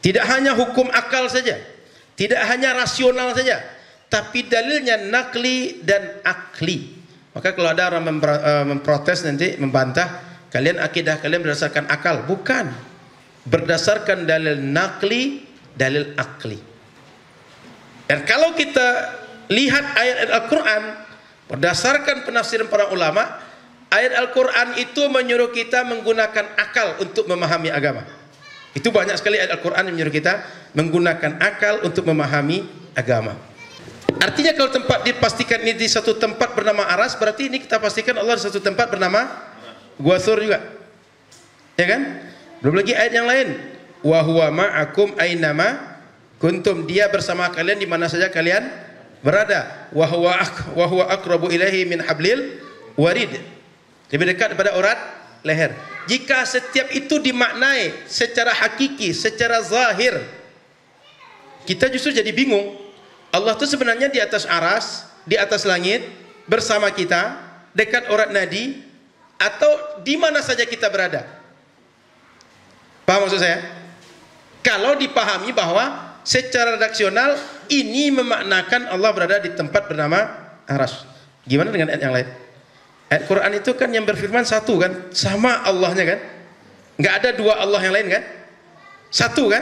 Tidak hanya hukum akal saja, tidak hanya rasional saja, tapi dalilnya nakli dan akli. Maka kalau ada orang memprotes nanti, membantah, kalian akidah kalian berdasarkan akal. Bukan, berdasarkan dalil nakli, dalil akli. Dan kalau kita lihat ayat Al-Quran, berdasarkan penafsiran para ulama, ayat Al-Quran itu menyuruh kita menggunakan akal untuk memahami agama. Itu banyak sekali ayat Al-Quran yang menyuruh kita menggunakan akal untuk memahami agama. Artinya kalau tempat dipastikan ini di satu tempat bernama Aras, berarti ini kita pastikan Allah di satu tempat bernama Gua Thur juga. Ya kan? Belum lagi ayat yang lain. Wa huwa ma'akum ainama kuntum, dia bersama kalian di mana saja kalian berada. Wa huwa aqrabu ilaihi min hablil warid. Lebih dekat daripada urat leher. Jika setiap itu dimaknai secara hakiki, secara zahir, kita justru jadi bingung. Allah itu sebenarnya di atas aras, di atas langit, bersama kita, dekat urat nadi, atau di mana saja kita berada. Paham maksud saya? Kalau dipahami bahwa secara redaksional ini memaknakan Allah berada di tempat bernama aras. Gimana dengan ayat yang lain? Ayat Quran itu kan yang berfirman satu kan, sama Allahnya kan, nggak ada dua Allah yang lain kan, satu kan,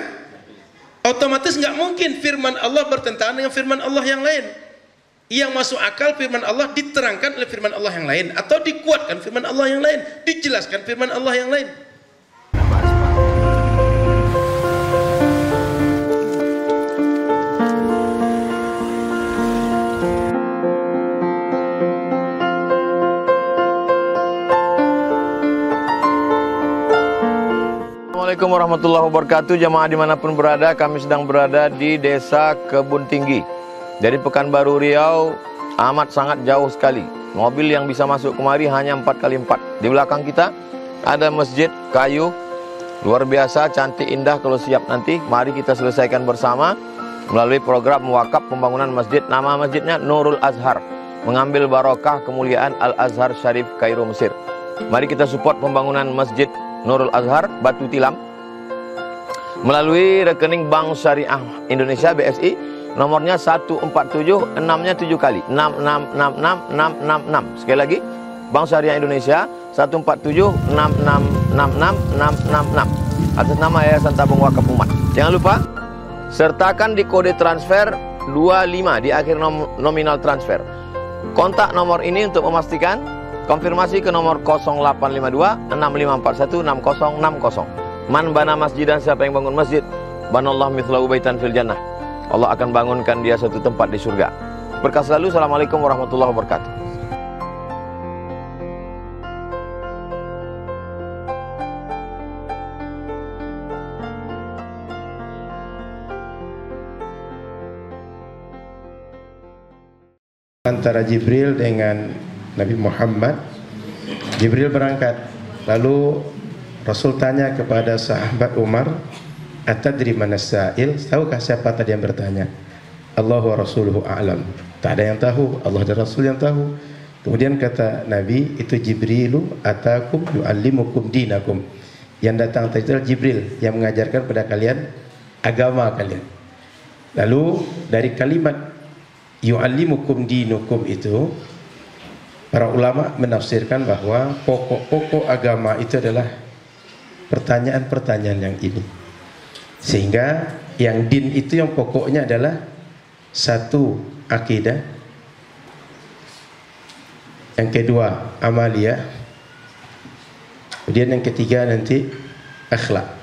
otomatis nggak mungkin firman Allah bertentangan dengan firman Allah yang lain. Yang masuk akal firman Allah diterangkan oleh firman Allah yang lain, atau dikuatkan firman Allah yang lain, dijelaskan firman Allah yang lain. Assalamualaikum warahmatullahi wabarakatuh. Jamaah dimanapun berada, kami sedang berada di Desa Kebun Tinggi. Dari Pekanbaru Riau, amat sangat jauh sekali. Mobil yang bisa masuk kemari hanya 4x4. Di belakang kita ada masjid kayu, luar biasa, cantik, indah. Kalau siap nanti, mari kita selesaikan bersama melalui program wakaf pembangunan masjid. Nama masjidnya Nurul Azhar, mengambil barokah kemuliaan Al-Azhar Syarif Kairo Mesir. Mari kita support pembangunan masjid Nurul Azhar Batu Tilam melalui rekening Bank Syariah Indonesia BSI, nomornya 147, 6-nya 7 kali, 6666666. Sekali lagi, Bank Syariah Indonesia 147, 6666666 atas nama Yayasan Tabung Wakaf Umat. Jangan lupa sertakan di kode transfer 25 di akhir nominal transfer. Kontak nomor ini untuk memastikan. Konfirmasi ke nomor 0852 6541 6060. Man bana masjidan, siapa yang bangun masjid, banallahu mithlahu baitan fil jannah. Allah akan bangunkan dia satu tempat di surga. Berkah selalu. Assalamualaikum warahmatullahi wabarakatuh. Antara Jibril dengan Nabi Muhammad. Jibril berangkat, lalu Rasul tanya kepada sahabat Umar, atadri manas sa'il, tahukah siapa tadi yang bertanya? Allah wa rasuluhu a'lam. Tak ada yang tahu, Allah dan Rasul yang tahu. Kemudian kata Nabi, itu Jibrilu atakum yu'allimukum dinakum. Yang datang tadi adalah Jibril yang mengajarkan pada kalian agama kalian. Lalu dari kalimat yu'allimukum dinukum itu, para ulama menafsirkan bahwa pokok-pokok agama itu adalah pertanyaan-pertanyaan yang ini. Sehingga yang din itu yang pokoknya adalah satu, akidah. Yang kedua, amaliyah. Kemudian yang ketiga nanti akhlak.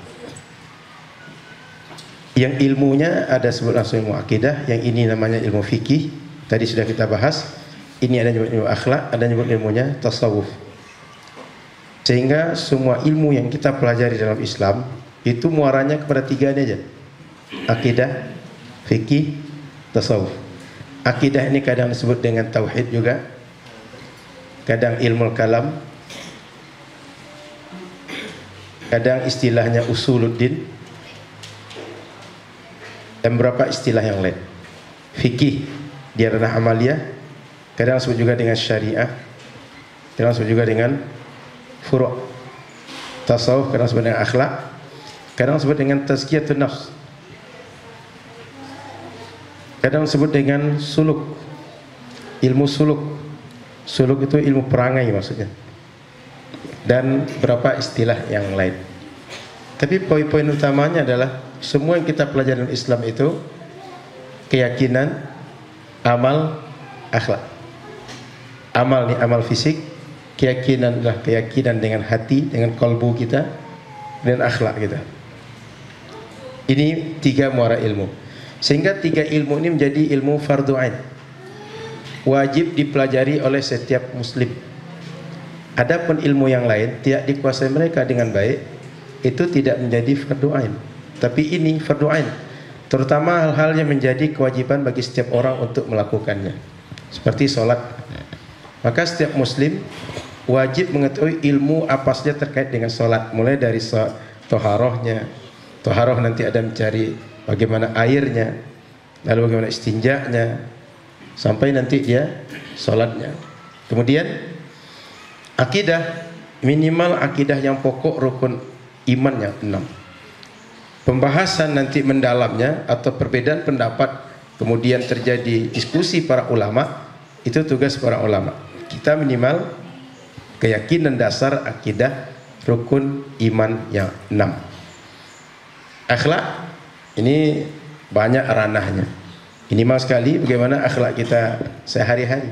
Yang ilmunya ada sebut langsung ilmu akidah, yang ini namanya ilmu fikih. Tadi sudah kita bahas. Ini ada nyebut ilmu akhlak, ada nyebut ilmunya tasawuf. Sehingga semua ilmu yang kita pelajari dalam Islam itu muaranya kepada tiga ini aja: akidah, fikih, tasawuf. Akidah ini kadang disebut dengan tauhid juga, kadang ilmu kalam, kadang istilahnya usuluddin, dan beberapa istilah yang lain. Fikih dia ranah amaliyah, kadang disebut juga dengan syariah, kadang disebut juga dengan furu'. Tasawuf kadang disebut dengan akhlak, kadang disebut dengan tazkiyatun nafs, kadang disebut dengan suluk, ilmu suluk. Suluk itu ilmu perangai maksudnya, dan beberapa istilah yang lain. Tapi poin-poin utamanya adalah semua yang kita pelajari dalam Islam itu keyakinan, amal, akhlak. Amal ni amal fisik, keyakinan adalah keyakinan dengan hati, dengan kalbu kita, dan akhlak kita. Ini 3 muara ilmu. Sehingga 3 ilmu ini menjadi ilmu fardu ain, wajib dipelajari oleh setiap muslim. Adapun ilmu yang lain tidak dikuasai mereka dengan baik, itu tidak menjadi fardu ain. Tapi ini fardu ain, terutama hal-hal yang menjadi kewajiban bagi setiap orang untuk melakukannya, seperti sholat. Maka setiap muslim wajib mengetahui ilmu apa saja terkait dengan sholat, mulai dari toharohnya. Toharoh nanti ada mencari bagaimana airnya, lalu bagaimana istinjanya, sampai nanti dia sholatnya. Kemudian akidah, minimal akidah yang pokok, rukun iman yang 6. Pembahasan nanti mendalamnya atau perbedaan pendapat, kemudian terjadi diskusi para ulama, itu tugas para ulama. Kita minimal keyakinan dasar akidah, rukun iman yang 6. Akhlak ini banyak ranahnya. Minimal sekali bagaimana akhlak kita sehari-hari.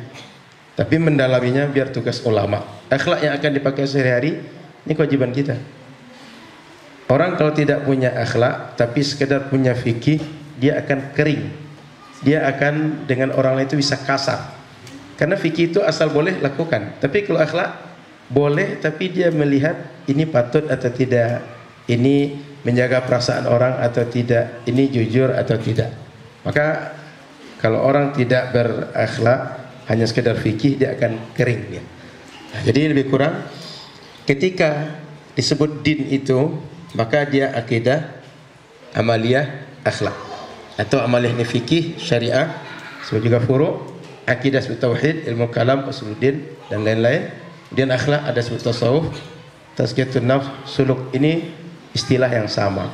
Tapi mendalaminya biar tugas ulama. Akhlak yang akan dipakai sehari-hari ini kewajiban kita. Orang kalau tidak punya akhlak tapi sekedar punya fikih, dia akan kering. Dia akan dengan orang lain itu bisa kasar. Karena fikih itu asal boleh lakukan. Tapi kalau akhlak boleh tapi dia melihat ini patut atau tidak, ini menjaga perasaan orang atau tidak, ini jujur atau tidak. Maka kalau orang tidak berakhlak, hanya sekedar fikih, dia akan kering dia. Nah, jadi lebih kurang ketika disebut din itu, maka dia akidah, amaliyah, akhlak. Atau amaliyah ini fikih, syariah, sebut juga furu', akidah sebut tauhid, ilmu kalam, usuluddin dan lain-lain. Kemudian akhlak ada sebut tasawuf, tazkiyatun nafs, suluk. Ini istilah yang sama,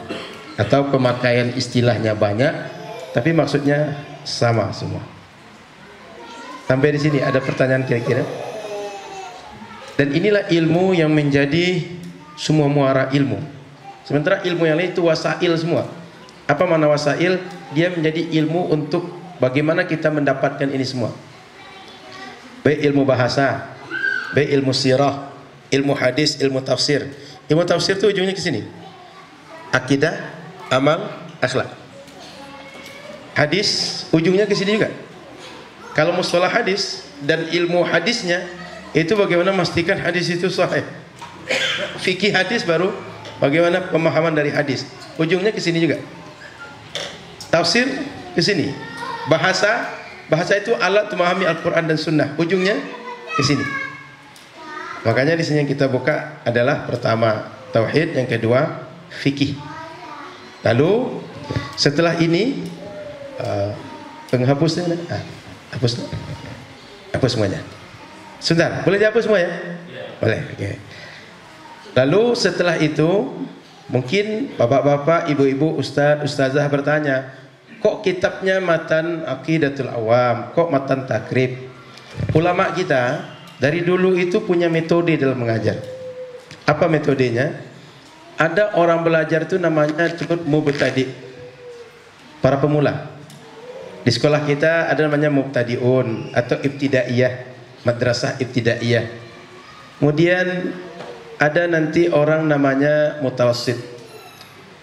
atau pemakaian istilahnya banyak tapi maksudnya sama semua. Sampai di sini ada pertanyaan kira-kira? Dan inilah ilmu yang menjadi semua muara ilmu. Sementara ilmu yang lain itu wasail semua. Apa makna wasail? Dia menjadi ilmu untuk bagaimana kita mendapatkan ini semua. Baik ilmu bahasa, baik ilmu sirah, ilmu hadis, ilmu tafsir. Ilmu tafsir itu ujungnya ke sini. Akidah, amal, akhlak. Hadis ujungnya ke sini juga. Kalau mustalah hadis dan ilmu hadisnya itu bagaimana memastikan hadis itu sahih. Fikih hadis baru bagaimana pemahaman dari hadis. Ujungnya ke sini juga. Tafsir ke sini. Bahasa itu alat memahami Al-Qur'an dan Sunnah. Ujungnya ke sini. Makanya di sini yang kita buka adalah pertama tauhid, yang kedua fikih. Lalu setelah ini penghapusnya, hapus semuanya. Sebentar, boleh dihapus semua ya? Boleh. Okay. Lalu setelah itu mungkin bapak-bapak, ibu-ibu, ustaz, ustazah bertanya, kok kitabnya matan Aqidatul Awam, kok matan takrib? Ulama kita dari dulu itu punya metode dalam mengajar. Apa metodenya? Ada orang belajar itu namanya disebut mubtadi', para pemula. Di sekolah kita ada namanya mubtadi'un atau ibtidaiyah, madrasah ibtidaiyah. Kemudian ada nanti orang namanya mutawassit,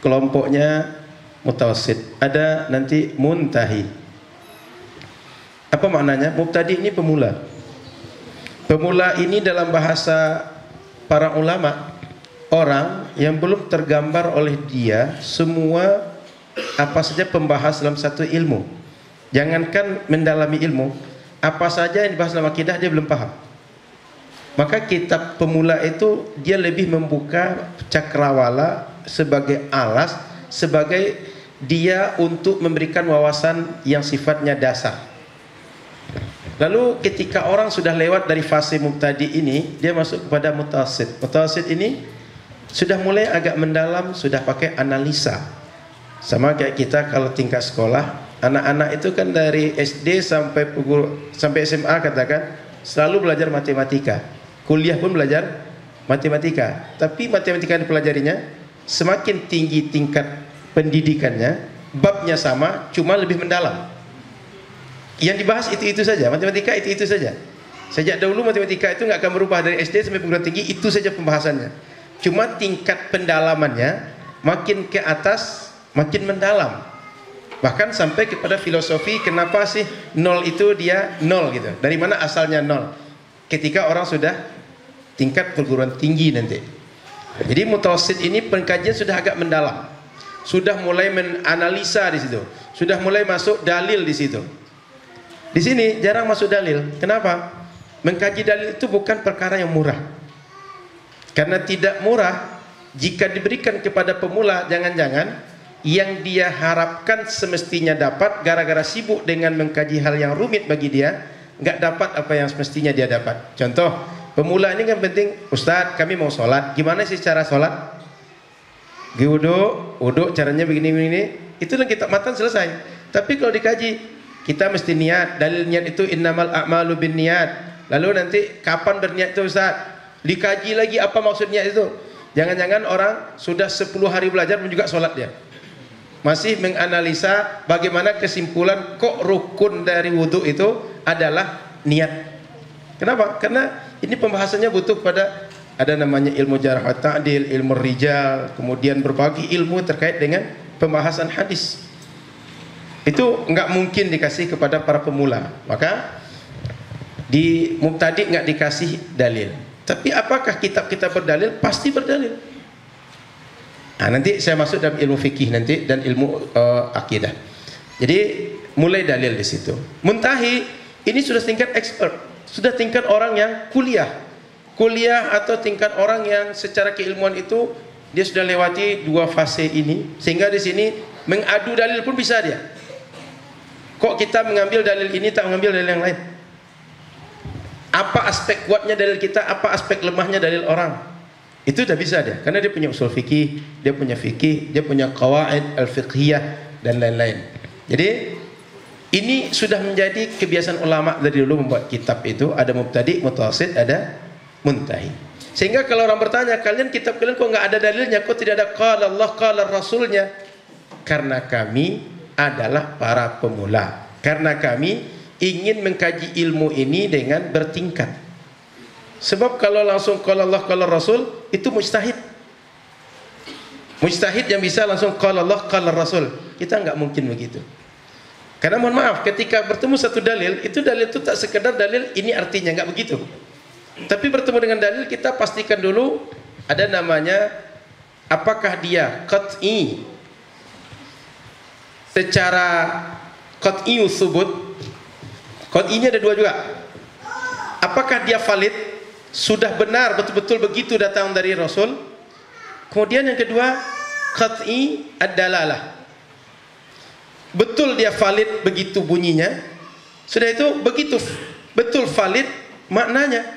kelompoknya mutawassit. Ada nanti muntahi. Apa maknanya? Mubtadi' ini pemula. Pemula ini dalam bahasa para ulama, orang yang belum tergambar oleh dia semua apa saja pembahas dalam satu ilmu. Jangankan mendalami ilmu, apa saja yang dibahas dalam akidah dia belum paham. Maka kitab pemula itu dia lebih membuka cakrawala sebagai alas, sebagai dia untuk memberikan wawasan yang sifatnya dasar. Lalu ketika orang sudah lewat dari fase mubtadi ini, dia masuk kepada mutawassit. Mutawassit ini sudah mulai agak mendalam, sudah pakai analisa. Sama kayak kita kalau tingkat sekolah, Anak-anak itu kan dari SD sampai SMA katakan selalu belajar matematika. Kuliah pun belajar matematika. Tapi matematika yang dipelajarinya semakin tinggi tingkat pendidikannya, babnya sama, cuma lebih mendalam. Yang dibahas itu-itu saja, matematika itu-itu saja. Sejak dahulu matematika itu nggak akan berubah dari SD sampai perguruan tinggi, itu saja pembahasannya. Cuma tingkat pendalamannya makin ke atas, makin mendalam. Bahkan sampai kepada filosofi, kenapa sih nol itu dia nol gitu? Dari mana asalnya nol? Ketika orang sudah tingkat perguruan tinggi nanti. Jadi mutawassit ini pengkajian sudah agak mendalam. Sudah mulai menganalisa di situ. Sudah mulai masuk dalil di situ. Di sini jarang masuk dalil. Kenapa? Mengkaji dalil itu bukan perkara yang murah. Karena tidak murah jika diberikan kepada pemula, jangan-jangan yang dia harapkan semestinya dapat, gara-gara sibuk dengan mengkaji hal yang rumit bagi dia, nggak dapat apa yang semestinya dia dapat. Contoh, pemula ini kan penting, Ustadz kami mau sholat, gimana sih cara sholat? Wudhu caranya begini-begini, itu dalam kitab matan selesai. Tapi kalau dikaji, kita mesti niat, dalil niat itu innamal a'malu bin niat. Lalu nanti kapan berniat itu Ustadz? Dikaji lagi apa maksud niat itu? Jangan-jangan orang sudah 10 hari belajar pun juga sholat dia. Masih menganalisa bagaimana kesimpulan kok rukun dari wudhu itu adalah niat. Kenapa? Karena ini pembahasannya butuh pada ada namanya ilmu jarh wa ta'dil, ilmu rijal, kemudian berbagai ilmu terkait dengan pembahasan hadis. Itu nggak mungkin dikasih kepada para pemula. Maka di mubtadi nggak dikasih dalil. Tapi apakah kitab-kitab berdalil? Pasti berdalil. Nah, nanti saya masuk dalam ilmu fikih nanti dan ilmu akidah. Jadi mulai dalil di situ. Muntahi ini sudah tingkat expert, sudah tingkat orang yang kuliah atau tingkat orang yang secara keilmuan itu dia sudah lewati 2 fase ini, sehingga di sini mengadu dalil pun bisa dia. Kok kita mengambil dalil ini tak mengambil dalil yang lain? Apa aspek kuatnya dalil kita, apa aspek lemahnya dalil orang? Itu udah bisa dia, karena dia punya usul fikih, dia punya qawaid al-fiqhiyah dan lain-lain. Jadi ini sudah menjadi kebiasaan ulama dari dulu membuat kitab itu, ada mubtadi, mutawassit, ada muntahi. Sehingga kalau orang bertanya, kalian kitab kalian kok nggak ada dalilnya, kok tidak ada qala Allah, qala Rasulnya? Karena kami adalah para pemula. Karena kami ingin mengkaji ilmu ini dengan bertingkat. Sebab kalau langsung qala Allah qala Rasul itu mujtahid. Mujtahid yang bisa langsung qala Allah qala Rasul. Kita nggak mungkin begitu. Karena mohon maaf, ketika bertemu satu dalil itu tak sekedar dalil ini artinya, nggak begitu. Tapi bertemu dengan dalil kita pastikan dulu ada namanya apakah dia qat'i secara qat'i tsubut. Qat'inya ada 2 juga. Apakah dia valid? Sudah benar betul-betul begitu datang dari Rasul. Kemudian yang kedua, qat'i ad-dalalah. Betul dia valid begitu bunyinya. Sudah itu begitu betul valid maknanya.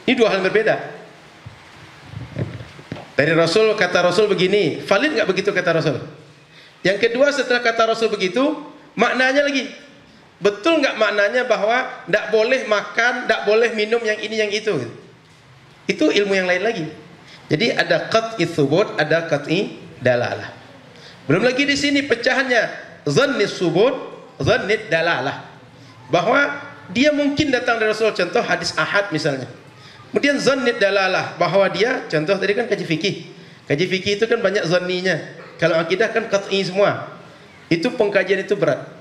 Ini 2 hal berbeda. Dari Rasul, kata Rasul begini, valid nggak begitu kata Rasul? Yang kedua, setelah kata Rasul begitu, maknanya lagi. Betul nggak maknanya bahwa tidak boleh makan, tidak boleh minum yang ini yang itu? Itu ilmu yang lain lagi. Jadi ada qat'i tsubut, ada qat'i dalalah. Belum lagi di sini pecahannya dhanni tsubut, dhanni dalalah. Bahwa dia mungkin datang dari Rasul, contoh hadis ahad misalnya. Kemudian dhanni dalalah, bahwa dia contoh tadi kan kaji fikih. Kaji fikih itu kan banyak dhanninya. Kalau akidah kan qat'i semua. Itu pengkajian itu berat.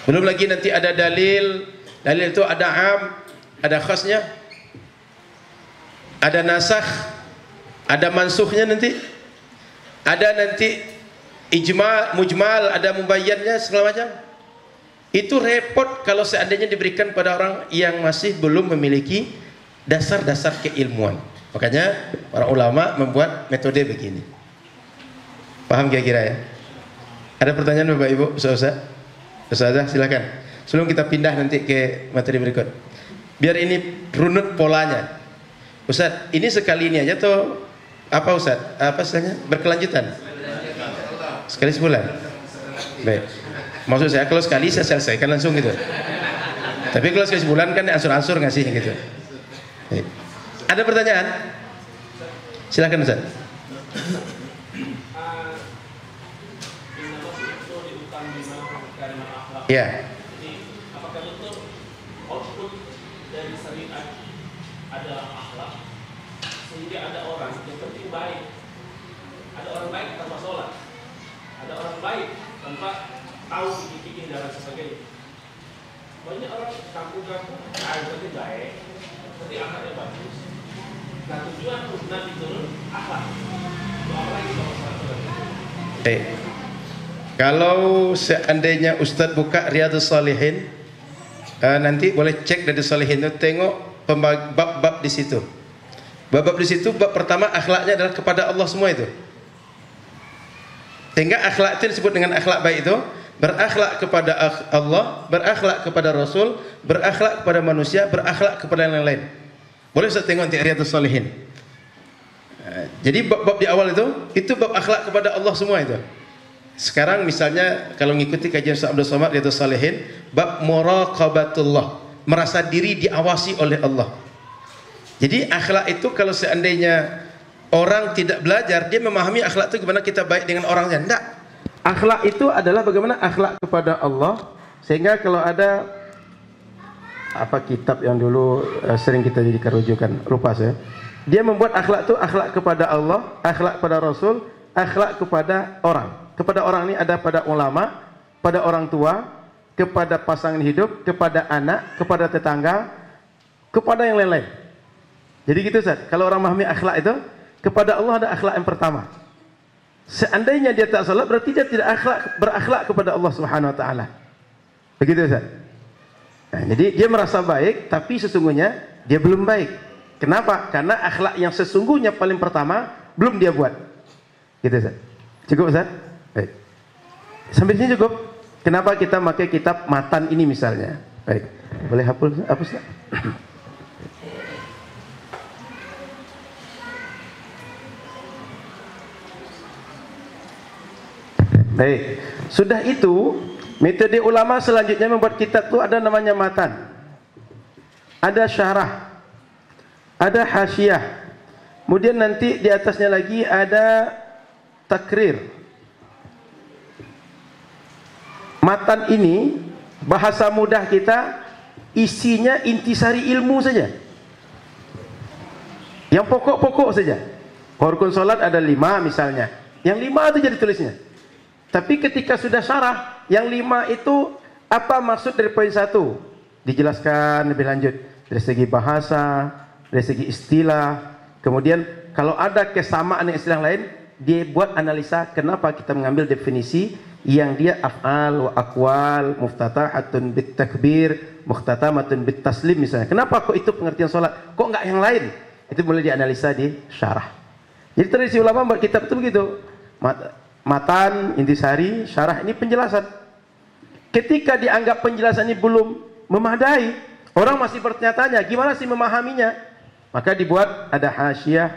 Belum lagi nanti ada dalil itu ada am, ada khasnya, ada nasakh, ada mansukhnya nanti, ada nanti ijma, mujmal, ada mubayyannya segala macam. Itu repot kalau seandainya diberikan pada orang yang masih belum memiliki dasar-dasar keilmuan. Makanya para ulama membuat metode begini. Paham kira-kira ya? Ada pertanyaan Bapak Ibu, Ustaz? Ustazah silakan. Sebelum kita pindah nanti ke materi berikut. Biar ini runut polanya. Ustaz, ini sekali ini aja tuh apa Ustaz? Apa istilahnya? Berkelanjutan. Sekali sebulan. Baik. Maksud saya kalau sekali saya selesaikan langsung gitu. Tapi kalau sekali sebulan kan ansur-ansur ngasih gitu. Baik. Ada pertanyaan? Silakan Ustaz. Ya. Apakah betul output dari syariat adalah akhlak, sehingga ada orang yang penting baik, ada orang baik tanpa sholat, ada orang baik tanpa tahu bikin dan sebagainya. Banyak orang kampung-kampung berarti baik, berarti akhlaknya bagus. Nah tujuan Nabi turun akhlak. Apalagi kalau sholat. Kalau seandainya Ustadz buka Riyadhus Shalihin, nanti boleh cek Riyadhus Shalihin itu, tengok bab-bab di situ. Bab-bab di situ, bab pertama akhlaknya adalah kepada Allah semua itu. Sehingga akhlak itu disebut dengan akhlak baik itu, berakhlak kepada Allah, berakhlak kepada Rasul, berakhlak kepada manusia, berakhlak kepada yang lain. Boleh Ustadz tengok nanti Riyadhus Shalihin. Jadi bab-bab di awal itu bab akhlak kepada Allah semua itu. Sekarang misalnya kalau mengikuti kajian Ustaz Abdul Somad Riyadhus Shalihin, bab muraqabatullah, merasa diri diawasi oleh Allah. Jadi akhlak itu kalau seandainya orang tidak belajar, dia memahami akhlak itu bagaimana kita baik dengan orang lain. Tidak. Akhlak itu adalah bagaimana akhlak kepada Allah. Sehingga kalau ada apa kitab yang dulu sering kita jadikan rujukan, lupa saya. Dia membuat akhlak itu akhlak kepada Allah, akhlak kepada Rasul, akhlak kepada orang. Kepada orang ini ada pada ulama, pada orang tua, kepada pasangan hidup, kepada anak, kepada tetangga, kepada yang lain-lain. Jadi gitu Ustaz, kalau orang memahami akhlak itu, kepada Allah ada akhlak yang pertama. Seandainya dia tak salat, berarti dia tidak berakhlak kepada Allah Subhanahu wa taala. Begitu Ustaz. Nah, jadi dia merasa baik, tapi sesungguhnya dia belum baik. Kenapa? Karena akhlak yang sesungguhnya paling pertama belum dia buat. Gitu Ustaz. Cukup Ustaz? Baik. Sampai sini cukup. Kenapa kita pakai kitab matan ini misalnya? Baik. Boleh hapus tak? Baik. Sudah itu, metode ulama selanjutnya membuat kitab itu ada namanya matan. Ada syarah. Ada hasyiah. Kemudian nanti di atasnya lagi ada takrir. Matan ini bahasa mudah kita, isinya intisari ilmu saja. Yang pokok-pokok saja. Rukun salat ada 5 misalnya. Yang 5 itu jadi tulisnya. Tapi ketika sudah syarah, yang 5 itu apa maksud dari poin 1? Dijelaskan lebih lanjut dari segi bahasa, dari segi istilah. Kemudian kalau ada kesamaan dengan istilah lain, dia buat analisa kenapa kita mengambil definisi yang dia af'al wa aqwal muftatahatun bit takbir muhtatamatun bit taslim misalnya. Kenapa kok itu pengertian salat? Kok enggak yang lain? Itu boleh dianalisa di syarah. Jadi tradisi ulama buat kitab itu begitu. Matan, intisari, syarah ini penjelasan. Ketika dianggap penjelasan ini belum memadai, orang masih bertanya-tanya, gimana sih memahaminya? Maka dibuat ada hasyiah,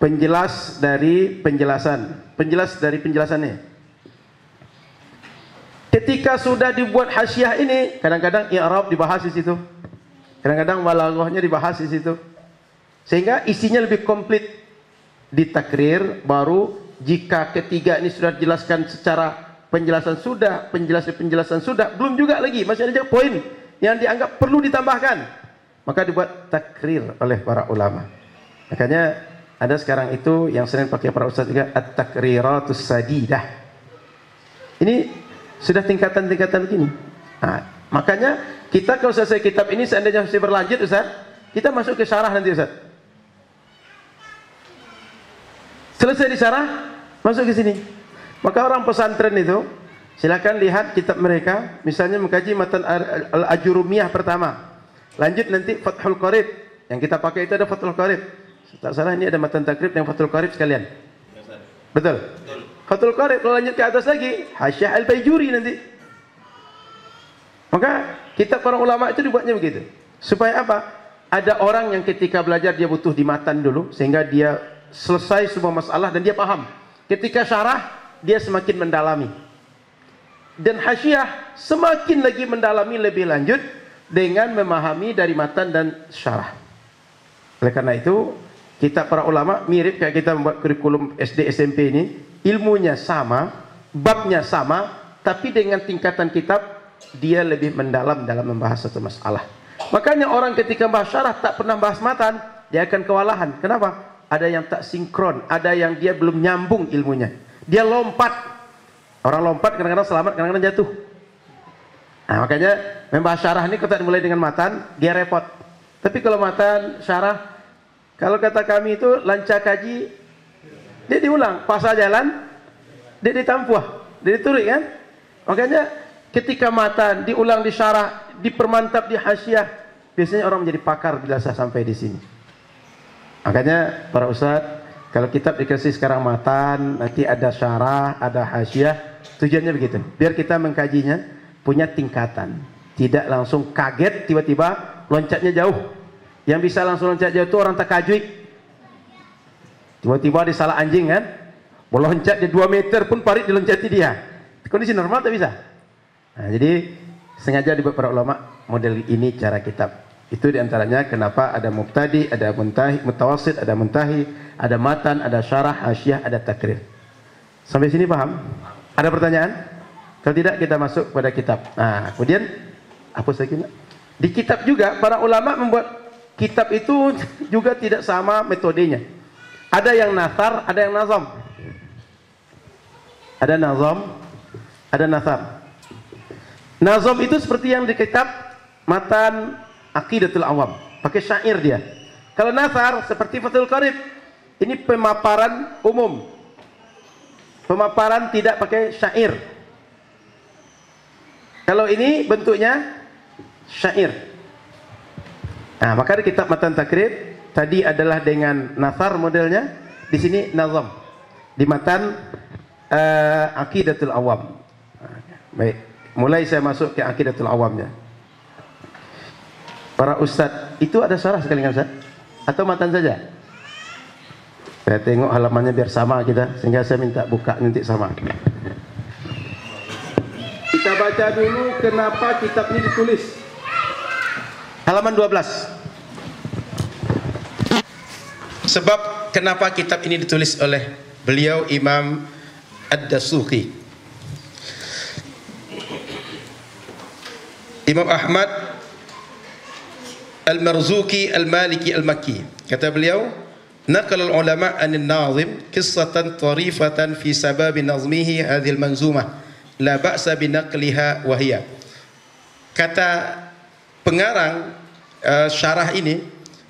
penjelas dari penjelasan, penjelas dari penjelasannya. Ketika sudah dibuat hasyiah ini, kadang-kadang i'rab dibahas di situ, kadang-kadang balaghahnya dibahas di situ, sehingga isinya lebih komplit. Di takrir baru jika ketiga ini sudah dijelaskan secara penjelasan sudah, penjelasan sudah, belum juga lagi, masih ada poin yang dianggap perlu ditambahkan, maka dibuat takrir oleh para ulama. Makanya ada sekarang itu yang sering pakai para ustaz juga at-takriratus sadidah. Ini sudah tingkatan-tingkatan begini. Nah, makanya kita kalau selesai kitab ini seandainya masih berlanjut Ustaz, kita masuk ke syarah nanti Ustaz. Selesai di syarah, masuk ke sini. Maka orang pesantren itu silakan lihat kitab mereka, misalnya mengkaji matan al-Ajurumiyah pertama. Lanjut nanti Fathul Qarib. Yang kita pakai itu ada Fathul Qarib. Tak salah ini ada matan takrib yang Fathul Qarib sekalian. Betul. Fathul Qarib, kalau lanjut ke atas lagi Hasyiah Al-Baijuri nanti. Maka kitab para ulama itu dibuatnya begitu. Supaya apa? Ada orang yang ketika belajar dia butuh di matan dulu, sehingga dia selesai semua masalah dan dia paham. Ketika syarah dia semakin mendalami. dan hasyiah semakin lagi mendalami lebih lanjut dengan memahami dari matan dan syarah. Oleh karena itu, kita para ulama mirip kayak kita membuat kurikulum SD SMP ini, ilmunya sama, babnya sama, tapi dengan tingkatan kitab dia lebih mendalam dalam membahas satu masalah. Makanya orang ketika bahas syarah tak pernah bahas matan, dia akan kewalahan. Kenapa? Ada yang tak sinkron, ada yang dia belum nyambung ilmunya. Dia lompat. Orang lompat kadang-kadang selamat, kadang-kadang jatuh. Nah, makanya membahas syarah ini kita mulai dengan matan, dia repot. Tapi kalau matan, syarah, kalau kata kami itu lancak kaji, dia diulang. Pasal jalan, dia ditampuah, dia diturik kan. Makanya ketika matan diulang di syarah, dipermantap di hasyiah, biasanya orang menjadi pakar bila saya sampai di sini. Makanya para ustadz, kalau kitab dikasih sekarang matan, nanti ada syarah, ada hasyiah, tujuannya begitu. Biar kita mengkajinya punya tingkatan, tidak langsung kaget tiba-tiba loncatnya jauh. Yang bisa langsung loncat jauh itu orang takajui. Tiba-tiba di salah anjing kan, meloncat dia 2 meter pun parit diloncati dia. Kondisi normal tak bisa. Nah, jadi sengaja dibuat para ulama model ini cara kitab. Itu diantaranya kenapa ada mubtadi, ada muntahi, mutawassit, ada muntahi, ada matan, ada syarah, hasyiah, ada takrir. Sampai sini paham? Ada pertanyaan? Kalau tidak kita masuk pada kitab. Nah, kemudian apa lagi? Di kitab juga para ulama membuat kitab itu juga tidak sama metodenya. Ada yang nathar, ada yang nazam. Ada nazam, ada nathar. Nazam itu seperti yang di kitab matan Aqidatul Awam, pakai syair dia. Kalau nathar seperti Fathul Qarib, ini pemaparan umum. Pemaparan tidak pakai syair. Kalau ini bentuknya syair. Nah, maka di kitab matan takrib tadi adalah dengan nathar modelnya, di sini nazam. Di matan Aqidatul Awam. Baik, mulai saya masuk ke Aqidatul Awamnya. Para ustadz, itu ada syarah sekali kan Ustaz? Atau matan saja? Saya tengok halamannya biar sama kita, sehingga saya minta buka nanti sama. Kita baca dulu kenapa kitab ini ditulis. Halaman 12. Sebab kenapa kitab ini ditulis oleh beliau Imam Ad-Dasuqi. Imam Ahmad Al-Marzuki Al-Maliki Al-Makki. Kata beliau, naqal al-ulama an-nazim qissatan tarifatan fi sabab nazmihi hadhihi al-manzumah la ba'sa bi naqliha wa hiya. Kata pengarang syarah ini,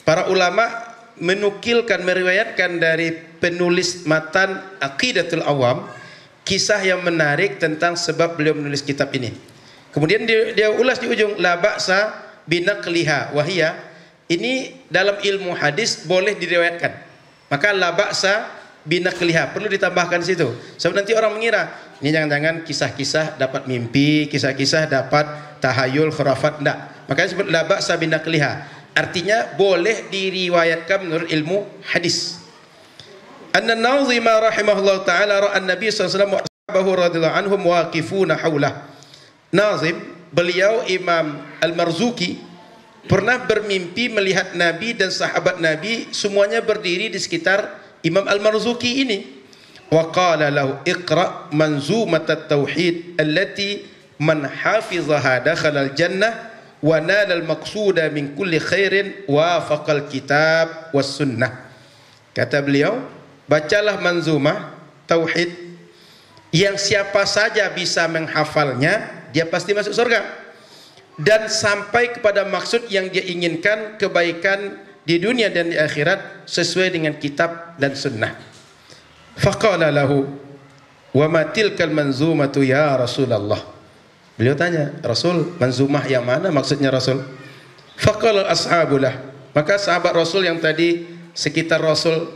para ulama menukilkan, meriwayatkan dari penulis matan Aqidatul Awam kisah yang menarik tentang sebab beliau menulis kitab ini. Kemudian dia ulas di ujung, la ba'sa binaqliha wahia. Ini dalam ilmu hadis boleh diriwayatkan. Maka la ba'sa binaqliha perlu ditambahkan situ. Sebab nanti orang mengira ini jangan-jangan kisah-kisah dapat mimpi, kisah-kisah dapat tahayul, khurafat, enggak. Makanya sebut la ba'sa binaqliha. Artinya boleh diriwayatkan menurut ilmu hadis. Anna an-nazima rahimahullah taala ra'a an-nabi sallallahu alaihi wasallam wa ashabahu radhiyallahu anhum waqifuna haulah. Nazim, beliau Imam Al-Marzuki pernah bermimpi melihat Nabi dan sahabat Nabi semuanya berdiri di sekitar Imam Al-Marzuki ini. Wa qala lahu iqra manzumat at-tauhid allati man hafizaha dakhala al-jannah wa nala al-maqsuda min kulli khairin wa faqal kitab was sunnah. Kata beliau, bacalah manzumah tauhid yang siapa saja bisa menghafalnya dia pasti masuk surga dan sampai kepada maksud yang dia inginkan, kebaikan di dunia dan di akhirat sesuai dengan kitab dan sunnah. Faqala lahu wa ma tilkal manzumatu ya Rasulullah. Beliau tanya, Rasul, manzumah yang mana maksudnya Rasul? Faqala ashabulah. Maka sahabat Rasul yang tadi sekitar Rasul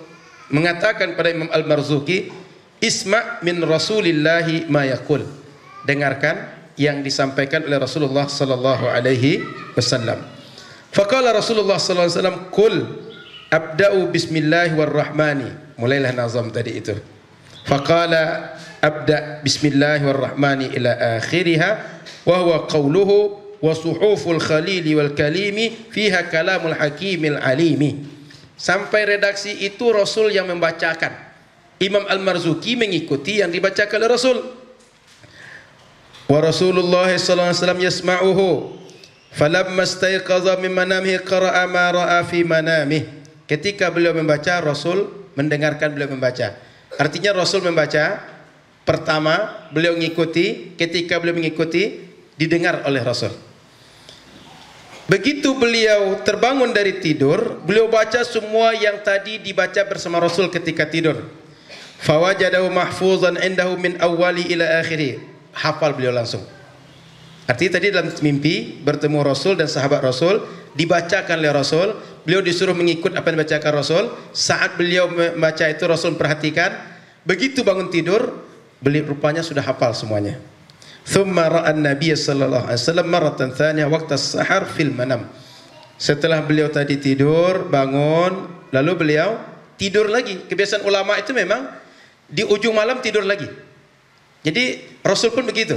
mengatakan pada Imam Al-Marzuki, isma' min Rasulillahi ma yaqul. Dengarkan yang disampaikan oleh Rasulullah sallallahu alaihi wasallam. Faqala Rasulullah sallallahu alaihi wasallam, "Qul abda'u bismillahirrahmani." Mulailah nazam tadi itu. Faqala abda bismillahirrahmani ila akhiriha wa huwa qawluhu wa suhuful khalili wal kalimi fiha kalamul hakimil alimi. Sampai redaksi itu Rasul yang membacakan. Imam Al-Marzuki mengikuti yang dibacakan oleh Rasul. Wa Rasulullah sallallahu alaihi wasallam yasma'uhu falamma istayqadha min manamihi qara'a ma ra'a fi manamihi. Ketika beliau membaca, Rasul mendengarkan beliau membaca. Artinya Rasul membaca, pertama beliau mengikuti, ketika beliau mengikuti didengar oleh Rasul. Begitu beliau terbangun dari tidur, beliau baca semua yang tadi dibaca bersama Rasul ketika tidur. Fawajadahu mahfuzan indahu min awwali ila akhiri. Hafal beliau langsung. Artinya tadi dalam mimpi bertemu Rasul dan sahabat Rasul, dibacakan oleh Rasul, beliau disuruh mengikut apa yang dibacakan Rasul. Saat beliau membaca itu Rasul perhatikan. Begitu bangun tidur, beliau rupanya sudah hafal semuanya. Thumma ra'an Nabiy sallallahu alaihi wasallam maratan tsaniyah waqta as-sahar fil manam. Setelah beliau tadi tidur, bangun, lalu beliau tidur lagi. Kebiasaan ulama itu memang di ujung malam tidur lagi. Jadi Rasul pun begitu.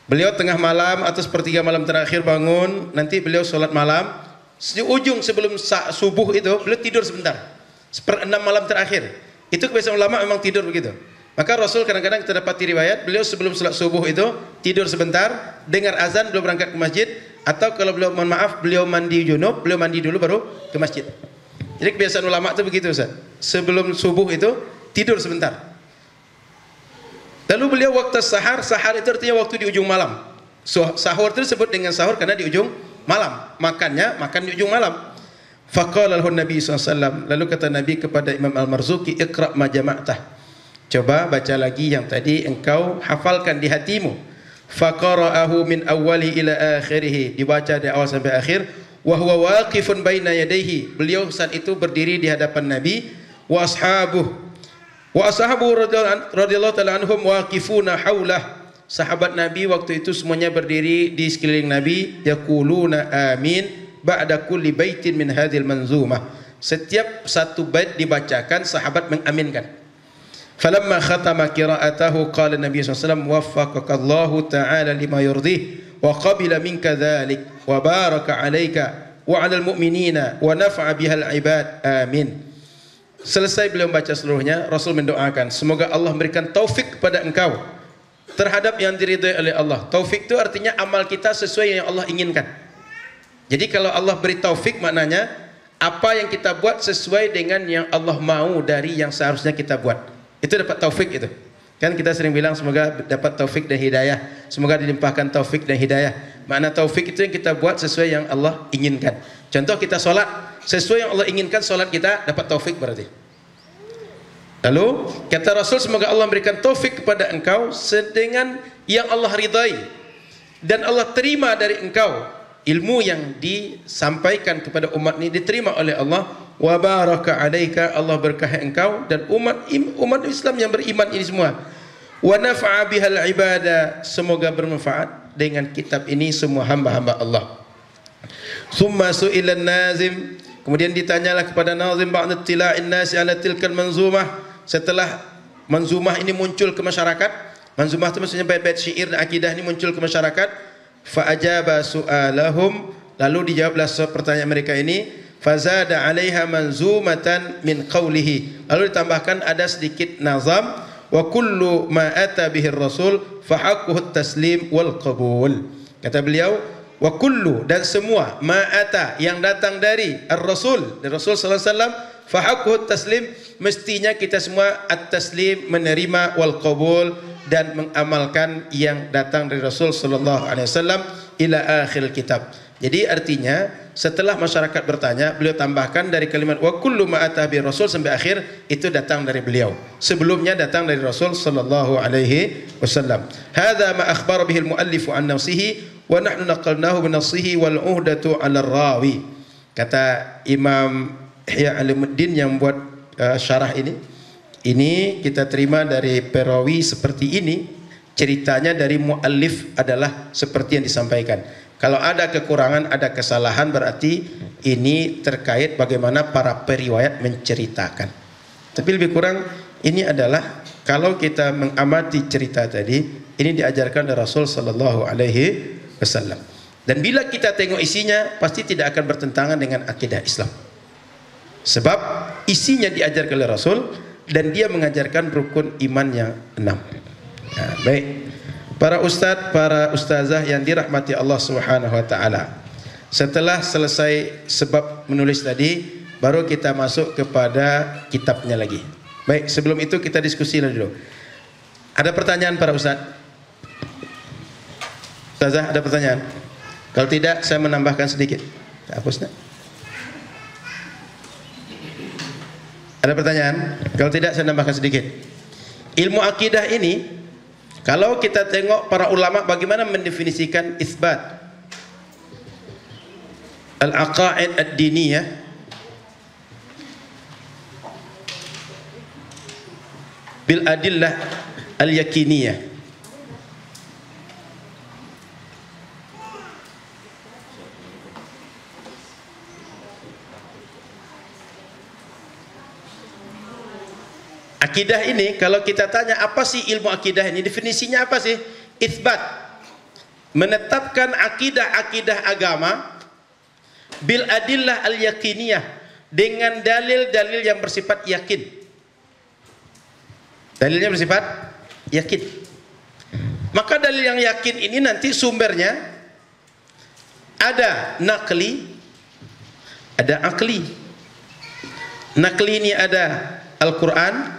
Beliau tengah malam atau sepertiga malam terakhir bangun, nanti beliau sholat malam. Di ujung sebelum subuh itu beliau tidur sebentar. Seperenam malam terakhir. Itu kebiasaan ulama memang tidur begitu. Maka Rasul kadang-kadang kita dapat riwayat beliau sebelum sholat subuh itu tidur sebentar, dengar azan beliau berangkat ke masjid, atau kalau beliau mohon maaf beliau mandi junub, beliau mandi dulu baru ke masjid. Jadi kebiasaan ulama itu begitu Ustaz. Sebelum subuh itu tidur sebentar. Lalu beliau waktu sahar, sahar itu artinya waktu di ujung malam. Sahur itu disebut dengan sahur karena di ujung malam. Makannya makan di ujung malam. Faqala lahu Nabi SAW. Lalu kata Nabi kepada Imam Al-Marzuki, Iqra' ma jama'tah. Coba baca lagi yang tadi engkau hafalkan di hatimu. Faqara'ahu min awwali ila akhirih. Dibaca dari awal sampai akhir. Wa huwa waqifun baina yadayhi. Beliau saat itu berdiri di hadapan Nabi. Wa ashabuhu radhiyallahu ta'ala anhum waqifuna haulah. Sahabat Nabi waktu itu semuanya berdiri di sekeliling Nabi. Yaquluna amin ba'da kulli baitin min hadhil manzumah. Setiap satu bait dibacakan sahabat mengaminkan. Falamma khatama qira'atahu qala Nabi SAW waffaqakallahu ta'ala lima yurdih wa qabila minka dhalik wa baraka alaika wa 'alal mu'minina wa nafa'a bihal ibad amin. Selesai beliau membaca seluruhnya, Rasul mendoakan semoga Allah memberikan taufik kepada engkau terhadap yang diridhai oleh Allah. Taufik itu artinya amal kita sesuai yang Allah inginkan. Jadi kalau Allah beri taufik maknanya apa yang kita buat sesuai dengan yang Allah mau dari yang seharusnya kita buat. Itu dapat taufik itu. Kan kita sering bilang semoga dapat taufik dan hidayah. Semoga dilimpahkan taufik dan hidayah. Makna taufik itu yang kita buat sesuai yang Allah inginkan. Contoh kita solat, sesuai yang Allah inginkan solat kita dapat taufik berarti. Lalu kata Rasul semoga Allah memberikan taufik kepada engkau dengan yang Allah ridai dan Allah terima dari engkau. Ilmu yang disampaikan kepada umat ini diterima oleh Allah. Wa baraka alaika, Allah berkahi engkau dan umat Islam yang beriman ini semua. Wa nafa'a bihal ibadah, semoga bermanfaat dengan kitab ini semua hamba-hamba Allah. Summa su'ilan nazim, kemudian ditanyalah kepada nazim ba'da tila'in nasi ala tilkal manzumah. Setelah manzumah ini muncul ke masyarakat, manzumah itu maksudnya bait-bait syair dan akidah ini muncul ke masyarakat. Fa ajaba su'alahum, lalu dijawablah pertanyaan mereka ini. Fazada 'alaiha manzumatan min qawlihi, lalu ditambahkan ada sedikit nazam. Wa kullu ma ata bihi rasul fa haqquhu taslim wal qabul. Kata beliau wa kullu, dan semua ma ata yang datang dari ar-rasul, dari Rasul sallallahu alaihi wasallam, fa haqquhu taslim, mestinya kita semua at-taslim, menerima, wal qabul, dan mengamalkan yang datang dari Rasul sallallahu alaihi wasallam ila akhir kitab. Jadi artinya setelah masyarakat bertanya, beliau tambahkan dari kalimat wa kullu ma ata bi rasul sampai akhir itu datang dari beliau. Sebelumnya datang dari Rasul sallallahu alaihi wasallam. Hadza ma akhbara bihi al-muallif an nafsihi wa nahnu naqalnahu bi nafsihi wal uhdatu 'ala ar-rawi. Kata Imam Ihya Ulumuddin yang buat syarah ini kita terima dari perawi seperti ini. Ceritanya dari muallif adalah seperti yang disampaikan. Kalau ada kekurangan, ada kesalahan, berarti ini terkait bagaimana para periwayat menceritakan. Tapi lebih kurang ini adalah kalau kita mengamati cerita tadi, ini diajarkan oleh Rasul sallallahu alaihi wasallam. Dan bila kita tengok isinya, pasti tidak akan bertentangan dengan akidah Islam. Sebab isinya diajarkan oleh Rasul dan dia mengajarkan rukun iman yang 6. Nah, baik. Para ustadz, para ustazah yang dirahmati Allah Subhanahu wa taala. Setelah selesai sebab menulis tadi, baru kita masuk kepada kitabnya lagi. Baik, sebelum itu kita diskusi dulu. Ada pertanyaan para ustadz? Ustazah, ada pertanyaan? Kalau tidak, saya menambahkan sedikit. Hapusnya. Ada pertanyaan? Kalau tidak, saya menambahkan sedikit. Ilmu akidah ini, kalau kita tengok para ulama bagaimana mendefinisikan isbat al-aqaid ad-diniyah, bil adillah al-yakiniyah. Akidah ini, kalau kita tanya apa sih ilmu akidah ini, definisinya apa sih? Itsbat, menetapkan akidah-akidah agama bil adillah al yakiniyah, dengan dalil-dalil yang bersifat yakin. Dalilnya bersifat yakin. Maka dalil yang yakin ini nanti sumbernya ada nakli, ada akli. Nakli ini ada Al-Quran,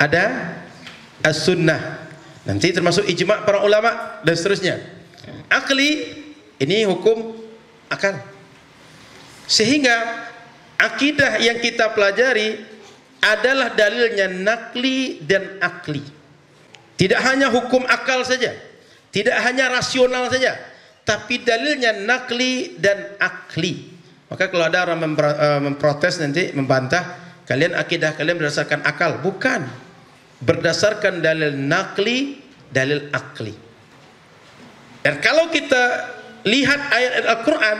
ada As-Sunnah, nanti termasuk ijma' para ulama dan seterusnya. Akli ini hukum akal. Sehingga akidah yang kita pelajari adalah dalilnya nakli dan akli. Tidak hanya hukum akal saja, tidak hanya rasional saja, tapi dalilnya nakli dan akli. Maka kalau ada orang memprotes nanti, membantah, kalian akidah kalian berdasarkan akal. Bukan, berdasarkan dalil nakli, dalil akli. Dan kalau kita lihat ayat Al-Quran,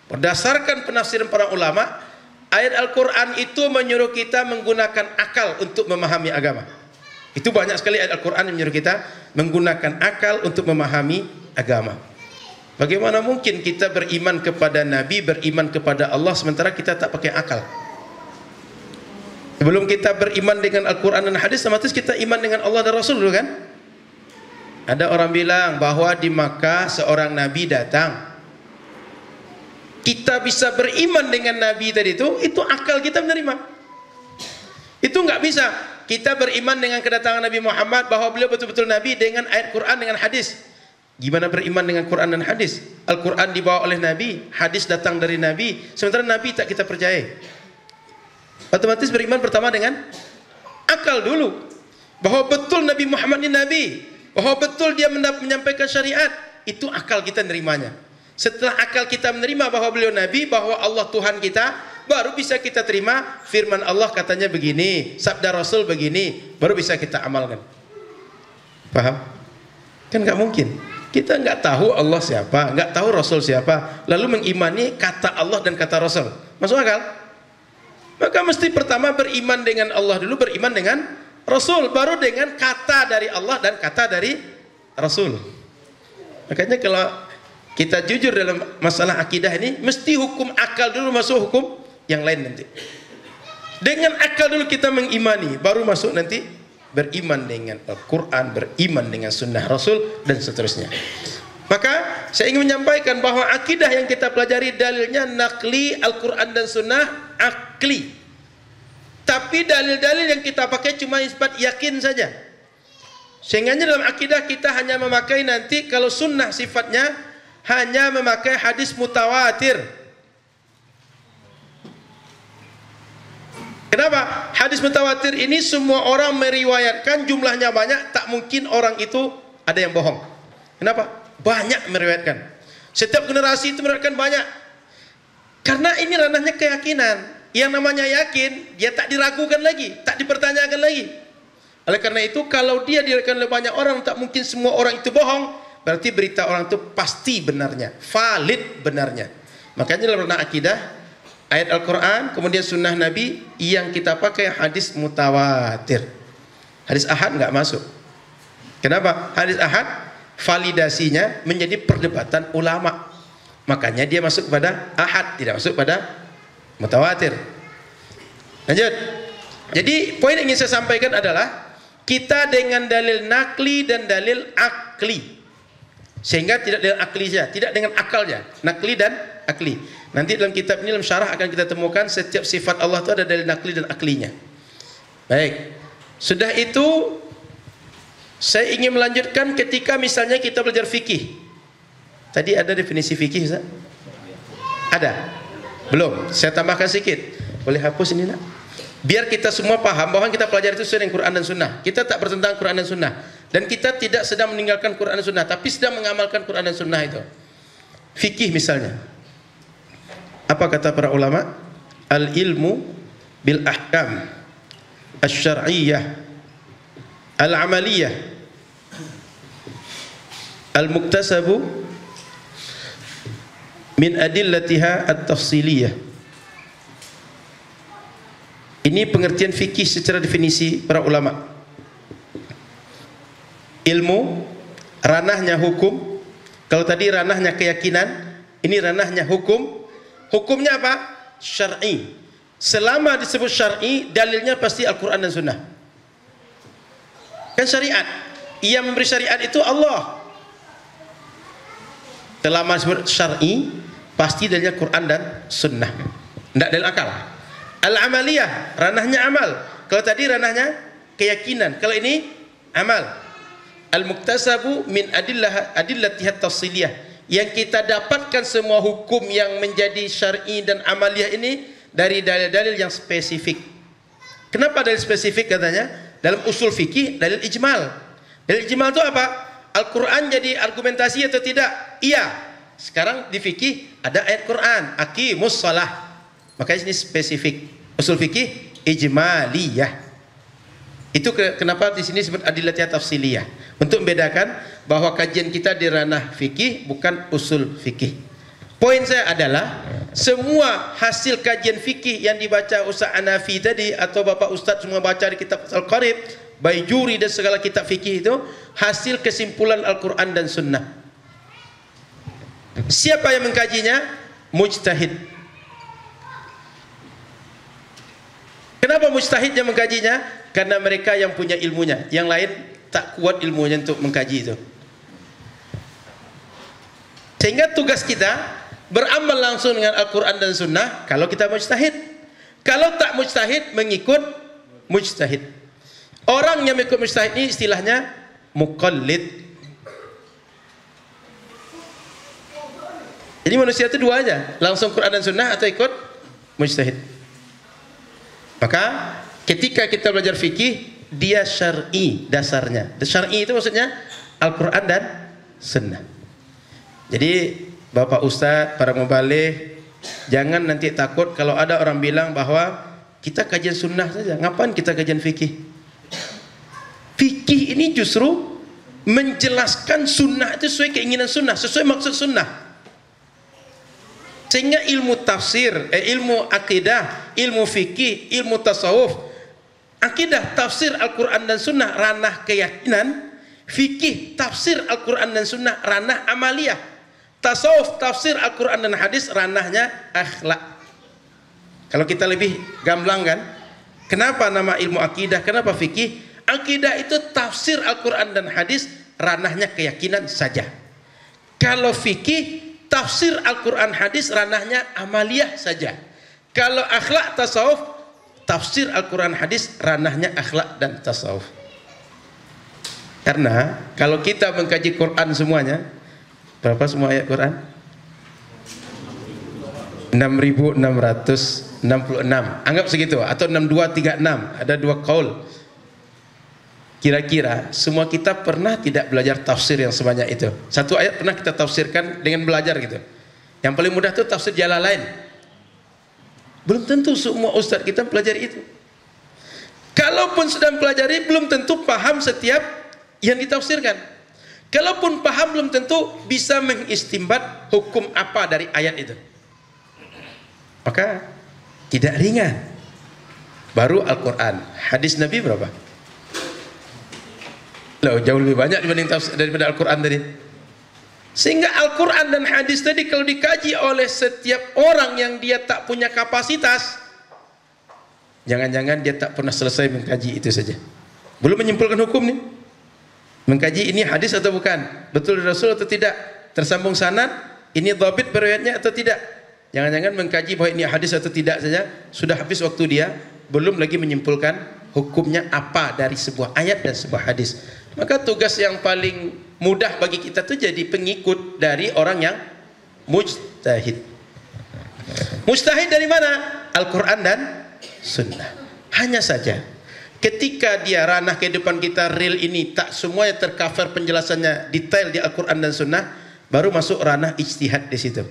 berdasarkan penafsiran para ulama, ayat Al-Quran itu menyuruh kita menggunakan akal untuk memahami agama. Itu banyak sekali ayat Al-Quran yang menyuruh kita menggunakan akal untuk memahami agama. Bagaimana mungkin kita beriman kepada Nabi, beriman kepada Allah, sementara kita tak pakai akal? Sebelum kita beriman dengan Al-Quran dan hadis, otomatis kita iman dengan Allah dan Rasul dulu kan? Ada orang bilang bahwa di Makkah seorang Nabi datang. Kita bisa beriman dengan Nabi tadi itu akal kita menerima. Itu nggak bisa. Kita beriman dengan kedatangan Nabi Muhammad, bahwa beliau betul-betul Nabi, dengan ayat Quran, dengan hadis. Gimana beriman dengan Quran dan hadis? Al-Quran dibawa oleh Nabi, hadis datang dari Nabi, sementara Nabi tak kita percaya. Otomatis beriman pertama dengan akal dulu, bahwa betul Nabi Muhammad ini Nabi, bahwa betul dia menyampaikan syariat. Itu akal kita menerimanya. Setelah akal kita menerima bahwa beliau Nabi, bahwa Allah Tuhan kita, baru bisa kita terima firman Allah katanya begini, sabda Rasul begini, baru bisa kita amalkan. Paham? Kan nggak mungkin. Kita nggak tahu Allah siapa, nggak tahu Rasul siapa, lalu mengimani kata Allah dan kata Rasul. Masuk akal? Maka mesti pertama beriman dengan Allah dulu, beriman dengan Rasul, baru dengan kata dari Allah dan kata dari Rasul. Makanya kalau kita jujur dalam masalah akidah ini, mesti hukum akal dulu masuk hukum yang lain nanti. Dengan akal dulu kita mengimani, baru masuk nanti beriman dengan Al-Quran, beriman dengan sunnah Rasul, dan seterusnya. Maka saya ingin menyampaikan bahwa akidah yang kita pelajari dalilnya nakli, Al-Quran dan sunnah, akli. Tapi dalil-dalil yang kita pakai cuma isbat yakin saja. Sehingga dalam akidah kita hanya memakai nanti, kalau sunnah sifatnya hanya memakai hadis mutawatir. Kenapa? Hadis mutawatir ini semua orang meriwayatkan, jumlahnya banyak, tak mungkin orang itu ada yang bohong. Kenapa? Banyak meriwayatkan. Setiap generasi itu meriwayatkan banyak. Karena ini ranahnya keyakinan. Yang namanya yakin, dia tak diragukan lagi, tak dipertanyakan lagi. Oleh karena itu, kalau dia diriwayatkan oleh banyak orang, tak mungkin semua orang itu bohong. Berarti berita orang itu pasti benarnya, valid benarnya. Makanya dalam ranah akidah, ayat Al-Quran, kemudian sunnah Nabi, yang kita pakai hadis mutawatir. Hadis ahad nggak masuk. Kenapa? Hadis ahad validasinya menjadi perdebatan ulama. Makanya dia masuk pada ahad, tidak masuk pada mutawatir. Lanjut. Jadi poin yang ingin saya sampaikan adalah kita dengan dalil nakli dan dalil akli. Sehingga tidak dengan akli saja, tidak dengan akalnya, nakli dan akli. Nanti dalam kitab ini, dalam syarah akan kita temukan setiap sifat Allah itu ada dalil nakli dan aklinya. Baik. Sudah itu saya ingin melanjutkan ketika misalnya kita belajar fikih. Tadi ada definisi fikih, Ustaz? Ada? Belum? Saya tambahkan sedikit. Boleh hapus ini, nak? Biar kita semua paham bahwa kita pelajari itu sesuai dengan Quran dan Sunnah. Kita tak bertentangan Quran dan Sunnah. Dan kita tidak sedang meninggalkan Quran dan Sunnah, tapi sedang mengamalkan Quran dan Sunnah itu. Fikih misalnya. Apa kata para ulama? Al-ilmu bil ahkam asy-syar'iyyah al-amaliyah al-muktasabu min adillatiha at-tafsiliyah. Ini pengertian fikih secara definisi para ulama. Ilmu, ranahnya hukum. Kalau tadi ranahnya keyakinan, ini ranahnya hukum. Hukumnya apa? Syar'i. Selama disebut syar'i, dalilnya pasti Al-Quran dan Sunnah. Kan syariat. Yang memberi syariat itu Allah. Selama disebut syar'i, pasti dalilnya Quran dan Sunnah. Tidak dalil akal. Al-amaliyah, ranahnya amal. Kalau tadi ranahnya keyakinan, kalau ini amal. Al-muktasabu min adillatihat tafsiliyah. Yang kita dapatkan semua hukum yang menjadi syar'i dan amaliyah ini dari dalil-dalil yang spesifik. Kenapa dalil spesifik katanya? Dalam usul fikih, dalil ijmal. Dalil ijmal itu apa? Al-Quran jadi argumentasi atau tidak? Iya. Sekarang di fikih ada ayat Quran, aqimus shalah. Makanya ini spesifik. Usul fikih ijmaliyah. Itu kenapa di sini disebut adillatiyah tafsiliyah. Untuk membedakan bahwa kajian kita di ranah fikih bukan usul fikih. Poin saya adalah semua hasil kajian fikih yang dibaca Ustaz Hanafi tadi atau Bapak Ustaz semua baca di kitab Al-Qarib, Baijuri dan segala kitab fikih itu hasil kesimpulan Al-Quran dan Sunnah. Siapa yang mengkajinya? Mujtahid. Kenapa mujtahid yang mengkajinya? Karena mereka yang punya ilmunya, yang lain tak kuat ilmunya untuk mengkaji itu. Sehingga tugas kita beramal langsung dengan Al-Quran dan Sunnah kalau kita mujtahid. Kalau tak mujtahid, mengikut mujtahid. Orang yang mengikut mujtahid ini istilahnya muqallid. Jadi manusia itu dua aja, langsung Quran dan Sunnah atau ikut mujtahid. Maka ketika kita belajar fikih, dia syar'i dasarnya. Syar'i itu maksudnya Al-Quran dan Sunnah. Jadi Bapak Ustadz, para mubaligh, jangan nanti takut kalau ada orang bilang bahwa kita kajian sunnah saja. Ngapain kita kajian fikih? Fikih ini justru menjelaskan sunnah itu sesuai keinginan sunnah, sesuai maksud sunnah. Sehingga ilmu tafsir, ilmu akidah, ilmu fikih, ilmu tasawuf, akidah, tafsir Al-Quran dan Sunnah ranah keyakinan, fikih, tafsir Al-Quran dan Sunnah ranah amaliyah, tasawuf, tafsir Al-Quran dan hadis ranahnya akhlak. Kalau kita lebih gamblang kan, kenapa nama ilmu akidah, kenapa fikih? Akidah itu tafsir Al-Quran dan hadis ranahnya keyakinan saja. Kalau fikih, tafsir Al-Quran hadis ranahnya amaliyah saja. Kalau akhlak tasawuf, tafsir Al-Quran hadis ranahnya akhlak dan tasawuf. Karena kalau kita mengkaji Quran semuanya, berapa semua ayat Quran? 6.666. Anggap segitu atau 6236. Ada dua qaul. Kira-kira semua kita pernah tidak belajar tafsir yang sebanyak itu? Satu ayat pernah kita tafsirkan dengan belajar gitu. Yang paling mudah itu tafsir Jalalain. Belum tentu semua ustaz kita pelajari itu. Kalaupun sedang pelajari, belum tentu paham setiap yang ditafsirkan. Kalaupun paham, belum tentu bisa mengistimbat hukum apa dari ayat itu. Maka tidak ringan. Baru Al-Quran. Hadis Nabi berapa? Loh, jauh lebih banyak dibanding daripada Al-Quran tadi. Sehingga Al-Quran dan hadis tadi kalau dikaji oleh setiap orang yang dia tak punya kapasitas, jangan-jangan dia tak pernah selesai mengkaji itu saja. Belum menyimpulkan hukum nih. Mengkaji ini hadis atau bukan, betul Rasul atau tidak, tersambung sanad, ini dhabit periwayatnya atau tidak. Jangan-jangan mengkaji bahwa ini hadis atau tidak saja, sudah habis waktu dia, belum lagi menyimpulkan hukumnya apa dari sebuah ayat dan sebuah hadis. Maka tugas yang paling mudah bagi kita tuh jadi pengikut dari orang yang mujtahid. Mujtahid dari mana? Al-Quran dan Sunnah. Hanya saja ketika dia ranah kehidupan kita real ini tak semuanya tercover penjelasannya detail di Al-Quran dan Sunnah, baru masuk ranah ijtihad di situ.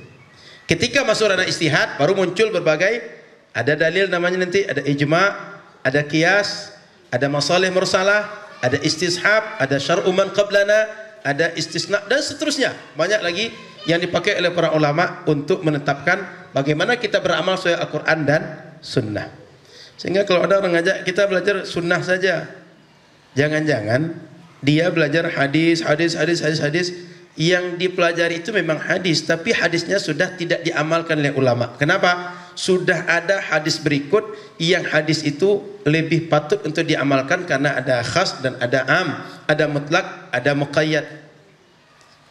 Ketika masuk ranah ijtihad, baru muncul berbagai, ada dalil namanya nanti, ada ijma', ada qiyas, ada masalih mursalah, ada istishab, ada syar'u man qablana, ada istisna, dan seterusnya. Banyak lagi yang dipakai oleh para ulama untuk menetapkan bagaimana kita beramal sesuai Al-Quran dan Sunnah. Sehingga kalau ada orang ngajak kita belajar sunnah saja, jangan-jangan dia belajar hadis, yang dipelajari itu memang hadis, tapi hadisnya sudah tidak diamalkan oleh ulama. Kenapa? Sudah ada hadis berikut yang hadis itu lebih patut untuk diamalkan karena ada khas dan ada am, ada mutlak, ada muqayyad.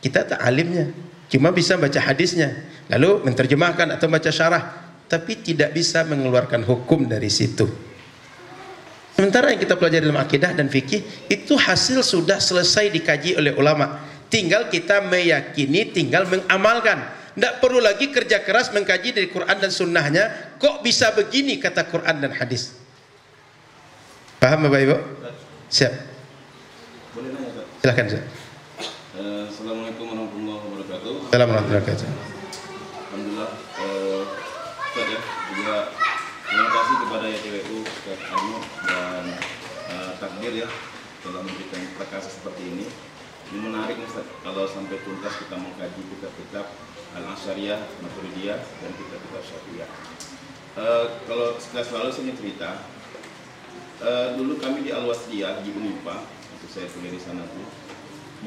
Kita tak alimnya, cuma bisa baca hadisnya, lalu menterjemahkan atau baca syarah, tapi tidak bisa mengeluarkan hukum dari situ. Sementara yang kita pelajari dalam akidah dan fikih itu hasil sudah selesai dikaji oleh ulama. Tinggal kita meyakini, tinggal mengamalkan. Tidak perlu lagi kerja keras mengkaji dari Quran dan Sunnahnya. Kok bisa begini kata Quran dan hadis? Paham Bapak Ibu? Siap. Boleh nanya, Pak? Silakan, Ustaz. Assalamualaikum warahmatullahi wabarakatuh. Assalamualaikum warahmatullahi wabarakatuh. Alhamdulillah, Ustaz ya, juga terima kasih kepada YTWU, Ustaz Ahmad dan Takdir ya, telah memberikan perkasa seperti ini. Ini menarik Ustaz, kalau sampai tuntas kita mengkaji kitab-kitab Al-Asy'ariyah, Maturidiyah, dan kitab-kitab Syafi'iyah. Kalau sekilas lalu saya cerita, dulu kami di Al-Wasliyah di Unipa, itu saya kuliah di sana tuh,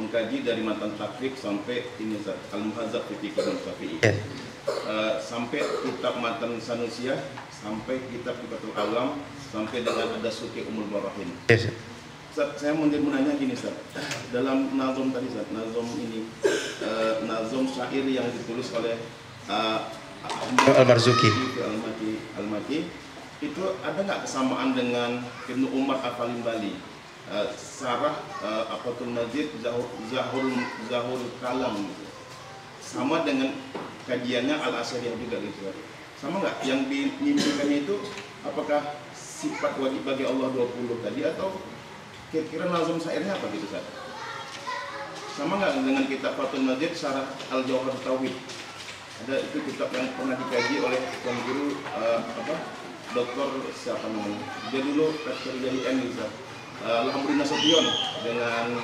mengkaji dari matan takrib sampai ini Ustaz, Al-Muhazzab fi Fiqh Syafi'i. Sampai kitab matan Sanusiyah, sampai kitab Kifatul Alam, sampai dengan ada Suki Umul Barahim. Saya mau nanya gini Ustaz, dalam nazom tadi Ustaz, nazom ini, nazom syair yang ditulis oleh Al-Marzuki, Al-Maki, itu ada nggak kesamaan dengan Ibnu Umar Al-Falimbali, Sarah Afatul Najid, Zahul Kalam, sama dengan kajiannya Al-Asy'ariyah juga gitu, sama nggak? Yang dimimpikannya itu apakah sifat wajib bagi Allah 20 tadi, atau kira-kira nazam syairnya apa gitu Ustaz? Sama nggak dengan kitab Fathul Majid Syarah Al-Jawhar Tauhid? Ada itu kitab yang pernah dikaji oleh tuan guru Doktor siapa namanya? Dia dulu Dr. JIN Ustaz. Alhamdulillah Nasution dengan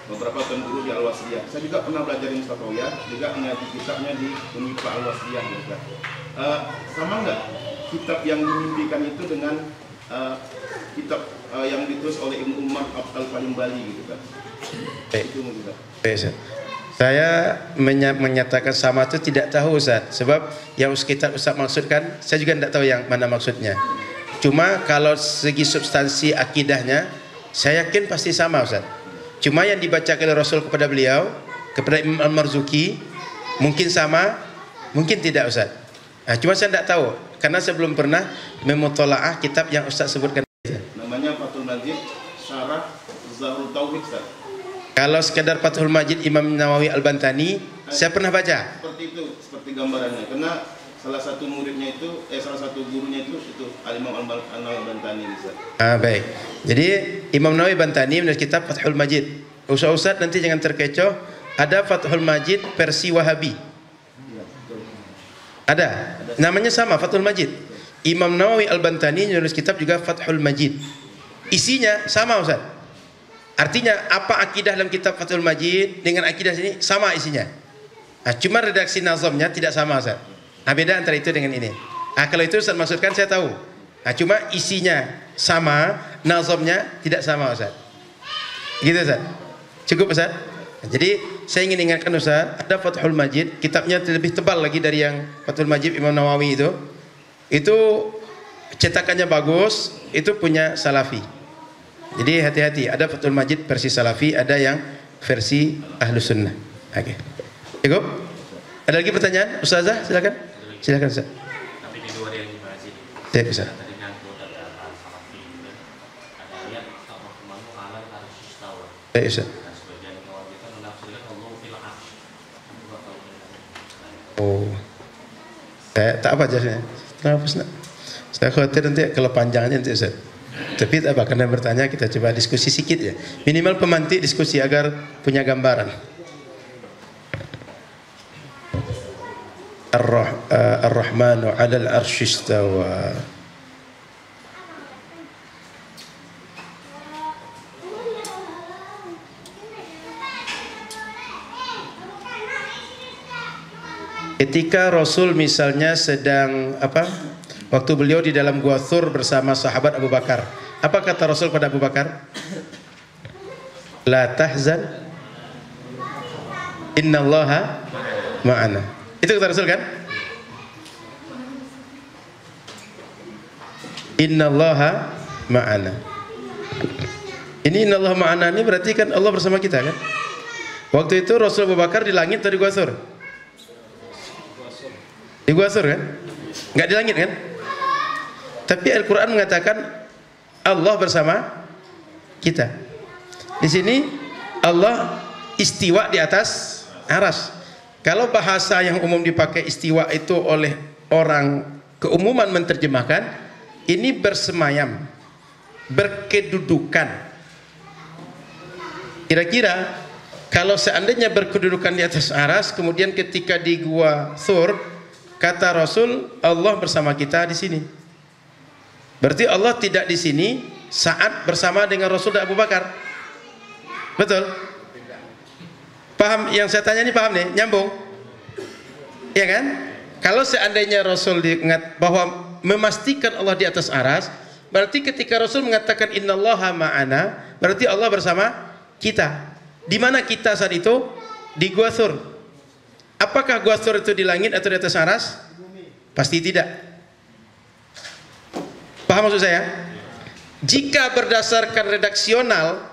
beberapa tuan guru di Al-Wasliyah. Saya juga pernah belajar di Mustafawiyah, juga mengaji kitabnya di Unipa Al-Wasliyah Ustaz. Sama nggak kitab yang dimimpikan itu dengan kitab yang ditulis oleh Ibnu Umar Al-Falimbali gitu kan? Itu mungkin. Saya menyatakan sama itu tidak tahu Ustaz. Sebab yang Ustaz maksudkan, saya juga tidak tahu yang mana maksudnya. Cuma kalau segi substansi akidahnya, saya yakin pasti sama Ustaz. Cuma yang dibacakan oleh Rasul kepada beliau, kepada Imam Al-Marzuki, mungkin sama, mungkin tidak Ustaz. Cuma saya tidak tahu, karena saya belum pernah memutolaah kitab yang Ustaz sebutkan. Namanya Fathul Majid Syarah Zahul Tauhid Ustaz. Kalau sekedar Fathul Majid Imam Nawawi Al-Bantani, saya pernah baca. Seperti itu, seperti gambarannya. Karena salah satu muridnya itu, salah satu gurunya itu Al-Imam Al-Nawawi Al-Bantani Ustaz. Baik. Jadi Imam Nawawi Bantani menulis kitab Fathul Majid. Ustaz nanti jangan terkecoh, ada Fathul Majid versi Wahabi. Iya, betul. Ada. Namanya sama, Fathul Majid. Imam Nawawi Al-Bantani menulis kitab juga Fathul Majid. Isinya sama Ustaz. Artinya apa akidah dalam kitab Fathul Majid dengan akidah sini sama isinya. Cuma redaksi nazamnya tidak sama Ustaz. Beda antara itu dengan ini. Kalau itu Ustaz maksudkan saya tahu. Cuma isinya sama, nazamnya tidak sama Ustaz. Gitu Ustaz. Cukup Ustaz? Jadi saya ingin ingatkan Ustaz, ada Fathul Majid, kitabnya lebih tebal lagi dari yang Fathul Majid Imam Nawawi itu. Itu cetakannya bagus, itu punya Salafi. Jadi hati-hati, ada Fathul Majid versi Salafi, ada yang versi Ahlus Sunnah. Oke. Cukup? Ada lagi pertanyaan? Ustazah, silakan. Silakan Ustaz. Tapi di luar yang dibahas ini. Ya, Ustaz. Tadi nyangkut ada Salafi juga. Ada ayat Ar-Rahmanu 'alal 'arsy istawa. Ya, Ustaz. Nah, sebagian kawan kita menafsirkan Allah fil 'arsy. Coba kalau Oh. Saya tak apa jasnya. Kenapa Ustaz? Saya khawatir nanti kalau panjangnya nanti Ustaz. Tapi tak apa, karena bertanya kita coba diskusi sedikit ya. Minimal pemantik diskusi agar punya gambaran. Ar-Rahmanu 'alal 'arsy istawa. Ketika Rasul misalnya sedang waktu beliau di dalam Gua Thur bersama sahabat Abu Bakar, apa kata Rasul pada Abu Bakar? La tahzan, innallaha ma'ana. Itu kata Rasul kan? Innallaha ma'ana. Ini innallaha ma'ana ini berarti kan Allah bersama kita kan? Waktu itu Rasul Abu Bakar di langit atau di Gua Thur? Di Gua Thur kan? Enggak di langit kan? Tapi Al-Quran mengatakan Allah bersama kita. Di sini Allah istiwa di atas aras. Kalau bahasa yang umum dipakai istiwa itu oleh orang keumuman menerjemahkan, ini bersemayam, berkedudukan. Kira-kira kalau seandainya berkedudukan di atas aras, kemudian ketika di Gua Thur, kata Rasul, Allah bersama kita di sini. Berarti Allah tidak di sini saat bersama dengan Rasul dan Abu Bakar. Betul? Paham yang saya tanya ini, paham nih? Nyambung? Ya kan? Kalau seandainya Rasul diingat bahwa memastikan Allah di atas aras, berarti ketika Rasul mengatakan innallaha ma'ana, berarti Allah bersama kita. Di mana kita saat itu? Di Gua Thur. Apakah Gua Thur itu di langit atau di atas aras? Pasti tidak. Paham maksud saya? Jika berdasarkan redaksional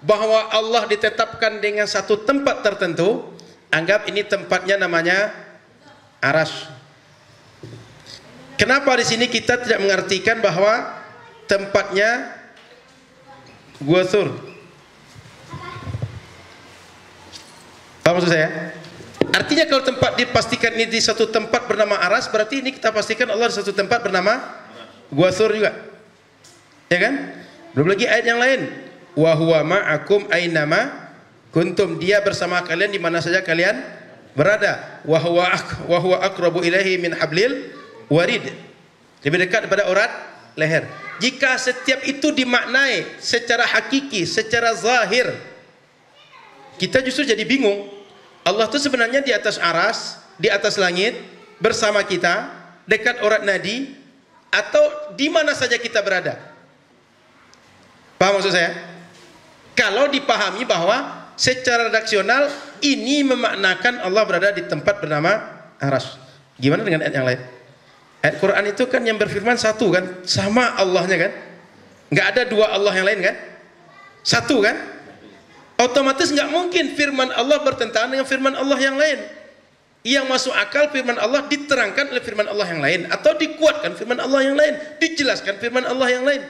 bahwa Allah ditetapkan dengan satu tempat tertentu, anggap ini tempatnya namanya aras. Kenapa di sini kita tidak mengartikan bahwa tempatnya Gua Thur? Paham maksud saya? Artinya kalau tempat dipastikan ini di satu tempat bernama aras, berarti ini kita pastikan Allah di satu tempat bernama Gua Thur juga. Ya kan? Belum lagi ayat yang lain. Wa huwa ma'akum ainama kuntum, dia bersama kalian di mana saja kalian berada. Wa huwa aqrabu ilaihi min hablil warid. Lebih dekat daripada urat leher. Jika setiap itu dimaknai secara hakiki, secara zahir, kita justru jadi bingung. Allah itu sebenarnya di atas aras, di atas langit, bersama kita, dekat urat nadi, atau di mana saja kita berada. Paham maksud saya? Kalau dipahami bahwa secara redaksional ini memaknakan Allah berada di tempat bernama aras. Gimana dengan ayat yang lain? Ayat Quran itu kan yang berfirman satu kan, sama Allahnya kan? Nggak ada dua Allah yang lain kan? Satu kan? Otomatis nggak mungkin firman Allah bertentangan dengan firman Allah yang lain. Yang masuk akal firman Allah diterangkan oleh firman Allah yang lain, atau dikuatkan firman Allah yang lain, dijelaskan firman Allah yang lain.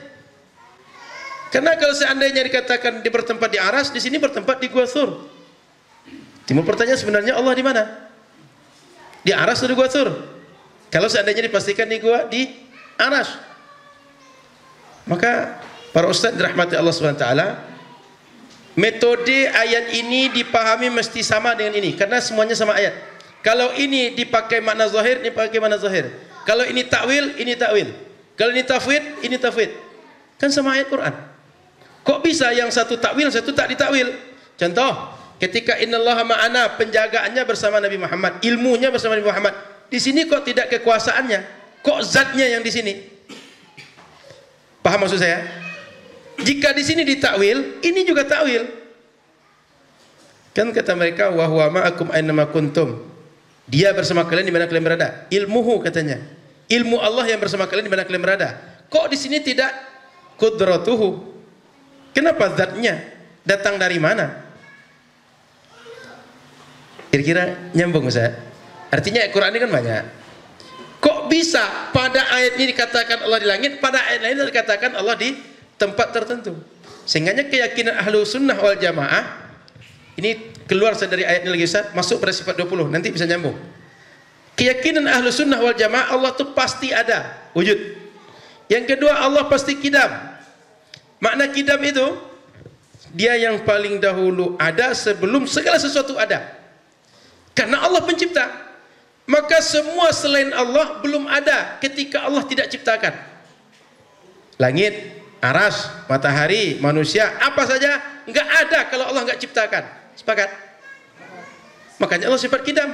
Karena kalau seandainya dikatakan dia bertempat di aras, di sini bertempat di Gua Thur. Timbul pertanyaan, sebenarnya Allah di mana? Di aras atau di Gua Thur? Kalau seandainya dipastikan di aras, maka para ustaz dirahmati Allah SWT, metode ayat ini dipahami mesti sama dengan ini, karena semuanya sama ayat. Kalau ini dipakai makna zahir, ini pakai makna zahir. Kalau ini takwil, ini takwil. Kalau ini tafwid, ini tafwid. Kan sama ayat Quran. Kok bisa yang satu takwil, satu tak ditakwil? Contoh, ketika innallaha ma'ana, penjagaannya bersama Nabi Muhammad, ilmunya bersama Nabi Muhammad. Di sini kok tidak kekuasaannya? Kok zatnya yang di sini? Paham maksud saya? Jika di sini ditakwil, ini juga takwil. Kan kata mereka, wa huwa ma'akum aynama kuntum. Dia bersama kalian di mana kalian berada. Ilmuhu katanya. Ilmu Allah yang bersama kalian di mana kalian berada. Kok di sini tidak qudratuhu? Kenapa zatnya? Datang dari mana? Kira-kira nyambung Ustaz? Artinya Al-Quran ini kan banyak. Kok bisa pada ayat ini dikatakan Allah di langit, pada ayat lain dikatakan Allah di tempat tertentu? Sehingga keyakinan ahlu sunnah wal jamaah, ini keluar dari ayat ini lagi Ustaz, masuk pada sifat 20, nanti bisa nyambung. Keyakinan ahlu sunnah wal jamaah, Allah itu pasti ada, wujud. Yang kedua, Allah pasti kidam. Makna kidam itu, dia yang paling dahulu ada sebelum segala sesuatu ada. Karena Allah pencipta, maka semua selain Allah belum ada ketika Allah tidak ciptakan. Langit, aras, matahari, manusia, apa saja nggak ada kalau Allah nggak ciptakan. Sepakat? Makanya Allah sifat kidam.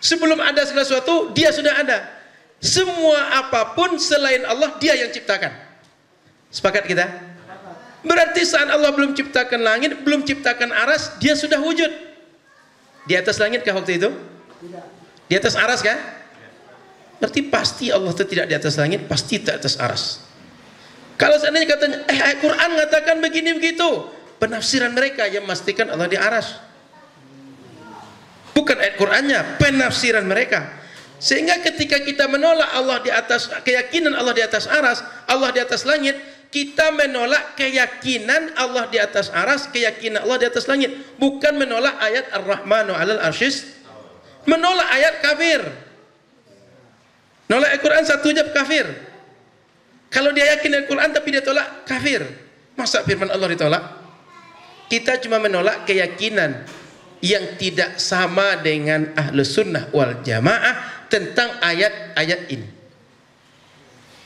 Sebelum ada segala sesuatu, dia sudah ada. Semua apapun selain Allah, dia yang ciptakan. Sepakat kita? Berarti saat Allah belum ciptakan langit, belum ciptakan aras, dia sudah wujud. Di atas langit kah waktu itu? Di atas aras kah? Berarti pasti Allah itu tidak di atas langit, pasti di atas aras. Kalau seandainya katanya, Al-Quran mengatakan begini begitu, penafsiran mereka yang memastikan Allah di aras. Bukan ayat Qur'annya, penafsiran mereka. Sehingga ketika kita menolak Allah di atas, keyakinan Allah di atas aras, Allah di atas langit, kita menolak keyakinan Allah di atas aras, keyakinan Allah di atas langit. Bukan menolak ayat Ar-Rahmanu 'alal arsyis, menolak ayat kafir. Nolak Al-Quran satu jab kafir. Kalau dia yakin Al-Quran tapi dia tolak, kafir. Masa firman Allah ditolak? Kita cuma menolak keyakinan yang tidak sama dengan Ahlus Sunnah wal Jamaah tentang ayat-ayat ini.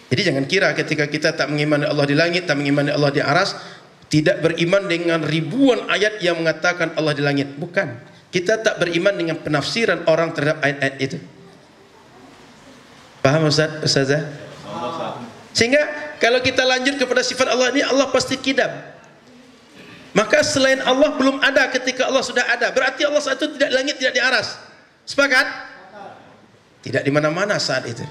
Jadi jangan kira ketika kita tak mengimani Allah di langit, tak mengimani Allah di aras, tidak beriman dengan ribuan ayat yang mengatakan Allah di langit. Bukan. Kita tak beriman dengan penafsiran orang terhadap ayat-ayat itu. Paham Ustaz? Ustazah? Sehingga kalau kita lanjut kepada sifat Allah ini, Allah pasti kidam. Maka selain Allah belum ada ketika Allah sudah ada. Berarti Allah saat itu tidak di langit, tidak di aras. Sepakat? Tidak di mana-mana saat itu.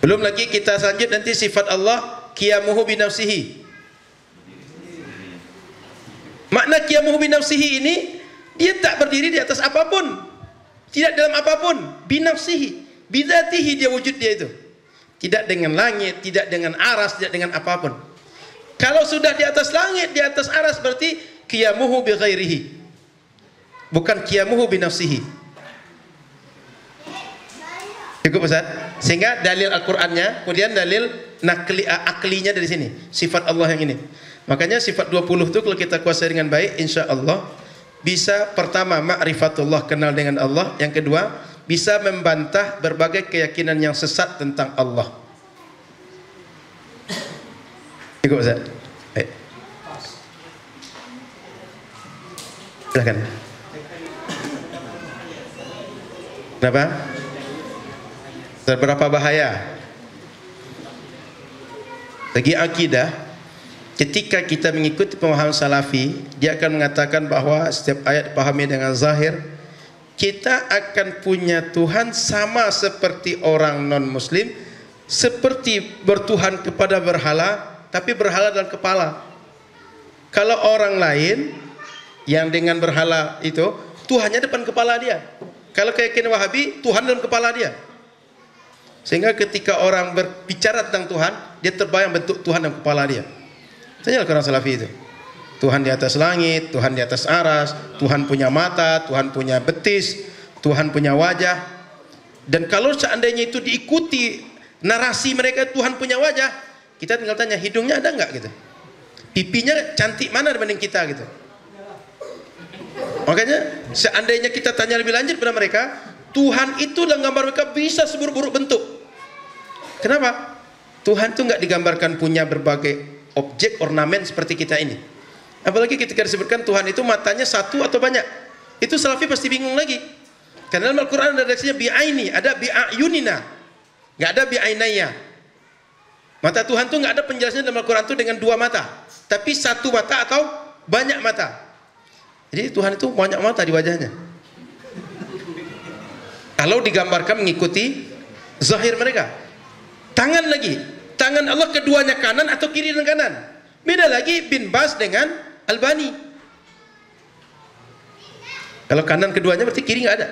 Belum lagi kita lanjut nanti sifat Allah qiyamuhu bi nafsihi. Makna qiyamuhu bi nafsihi ini, dia tak berdiri di atas apapun. Tidak dalam apapun. Bi nafsihi. Bi dzatihi dia wujud dia itu. Tidak dengan langit, tidak dengan aras, tidak dengan apapun. Kalau sudah di atas langit, di atas aras, berarti qiyamuhu bi ghairihi. Bukan qiyamuhu bi nafsihi. Cukup Ustaz? Sehingga dalil Al-Qur'annya, kemudian dalil aklinya dari sini. Sifat Allah yang ini. Makanya sifat 20 itu kalau kita kuasai dengan baik, insya Allah bisa pertama ma'rifatullah, kenal dengan Allah. Yang kedua, bisa membantah berbagai keyakinan yang sesat tentang Allah. Cukup Ustaz? Baik. Silakan. Kenapa? Seberapa bahaya? Bagi akidah, ketika kita mengikuti pemahaman salafi, dia akan mengatakan bahwa setiap ayat dipahami dengan zahir. Kita akan punya Tuhan sama seperti orang non-muslim, seperti bertuhan kepada berhala, tapi berhala dalam kepala. Kalau orang lain yang dengan berhala itu, Tuhannya depan kepala dia. Kalau keyakinan Wahabi, Tuhan dalam kepala dia. Sehingga ketika orang berbicara tentang Tuhan, dia terbayang bentuk Tuhan dalam kepala dia. Tanyalah ke orang salafi itu. Tuhan di atas langit, Tuhan di atas aras, Tuhan punya mata, Tuhan punya betis, Tuhan punya wajah. Dan kalau seandainya itu diikuti narasi mereka, Tuhan punya wajah, kita tinggal tanya, hidungnya ada nggak gitu? Pipinya cantik mana dibanding kita gitu? Makanya seandainya kita tanya lebih lanjut pada mereka, Tuhan itu dalam gambar mereka bisa seburuk-buruk bentuk. Kenapa? Tuhan itu nggak digambarkan punya berbagai objek ornamen seperti kita ini. Apalagi ketika disebutkan Tuhan itu matanya satu atau banyak, itu salafi pasti bingung lagi. Karena dalam Al-Quran ada redaksinya bi'aini, ada bi'ayunina, nggak ada bi'ainaya. Mata Tuhan itu nggak ada penjelasannya dalam Al-Quran itu dengan dua mata, tapi satu mata atau banyak mata. Jadi Tuhan itu banyak mata di wajahnya. Kalau digambarkan mengikuti zahir mereka. Tangan lagi, tangan Allah keduanya kanan atau kiri dan kanan. Beda lagi bin Bas dengan Albani. Kalau kanan keduanya berarti kiri nggak ada.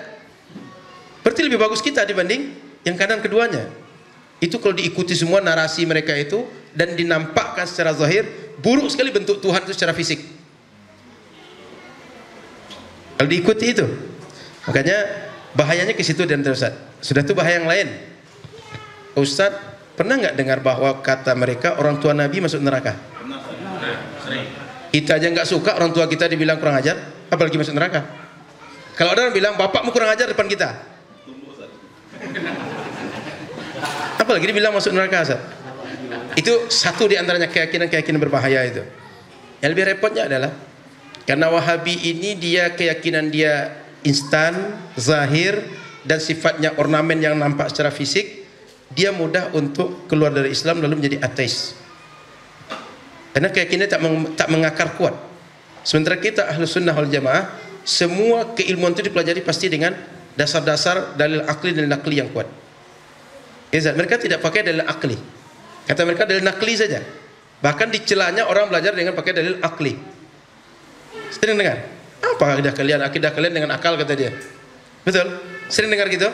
Berarti lebih bagus kita dibanding yang kanan keduanya. Itu kalau diikuti semua narasi mereka itu dan dinampakkan secara zahir, buruk sekali bentuk Tuhan itu secara fisik. Kalau diikuti itu, makanya bahayanya ke situ dan Ustaz. Sudah itu bahaya yang lain. Ustaz, pernah nggak dengar bahwa kata mereka orang tua Nabi masuk neraka? Kita aja nggak suka orang tua kita dibilang kurang ajar, apalagi masuk neraka. Kalau ada orang bilang bapakmu kurang ajar depan kita, apalagi dibilang masuk neraka, Ustaz. Itu satu di antaranya keyakinan-keyakinan berbahaya itu. Yang lebih repotnya adalah karena Wahabi ini dia keyakinan dia instan, zahir, dan sifatnya ornamen yang nampak secara fisik, dia mudah untuk keluar dari Islam lalu menjadi ateis. Karena keyakinannya tak mengakar kuat. Sementara kita ahlu sunnah wal jamaah, semua keilmuan itu dipelajari pasti dengan dasar-dasar dalil akli dan nakli yang kuat. Mereka tidak pakai dalil akli. Kata mereka dalil nakli saja. Bahkan dicelanya orang belajar dengan pakai dalil akli. Sering dengar? Apa akidah kalian dengan akal, kata dia. Betul? Sering dengar gitu?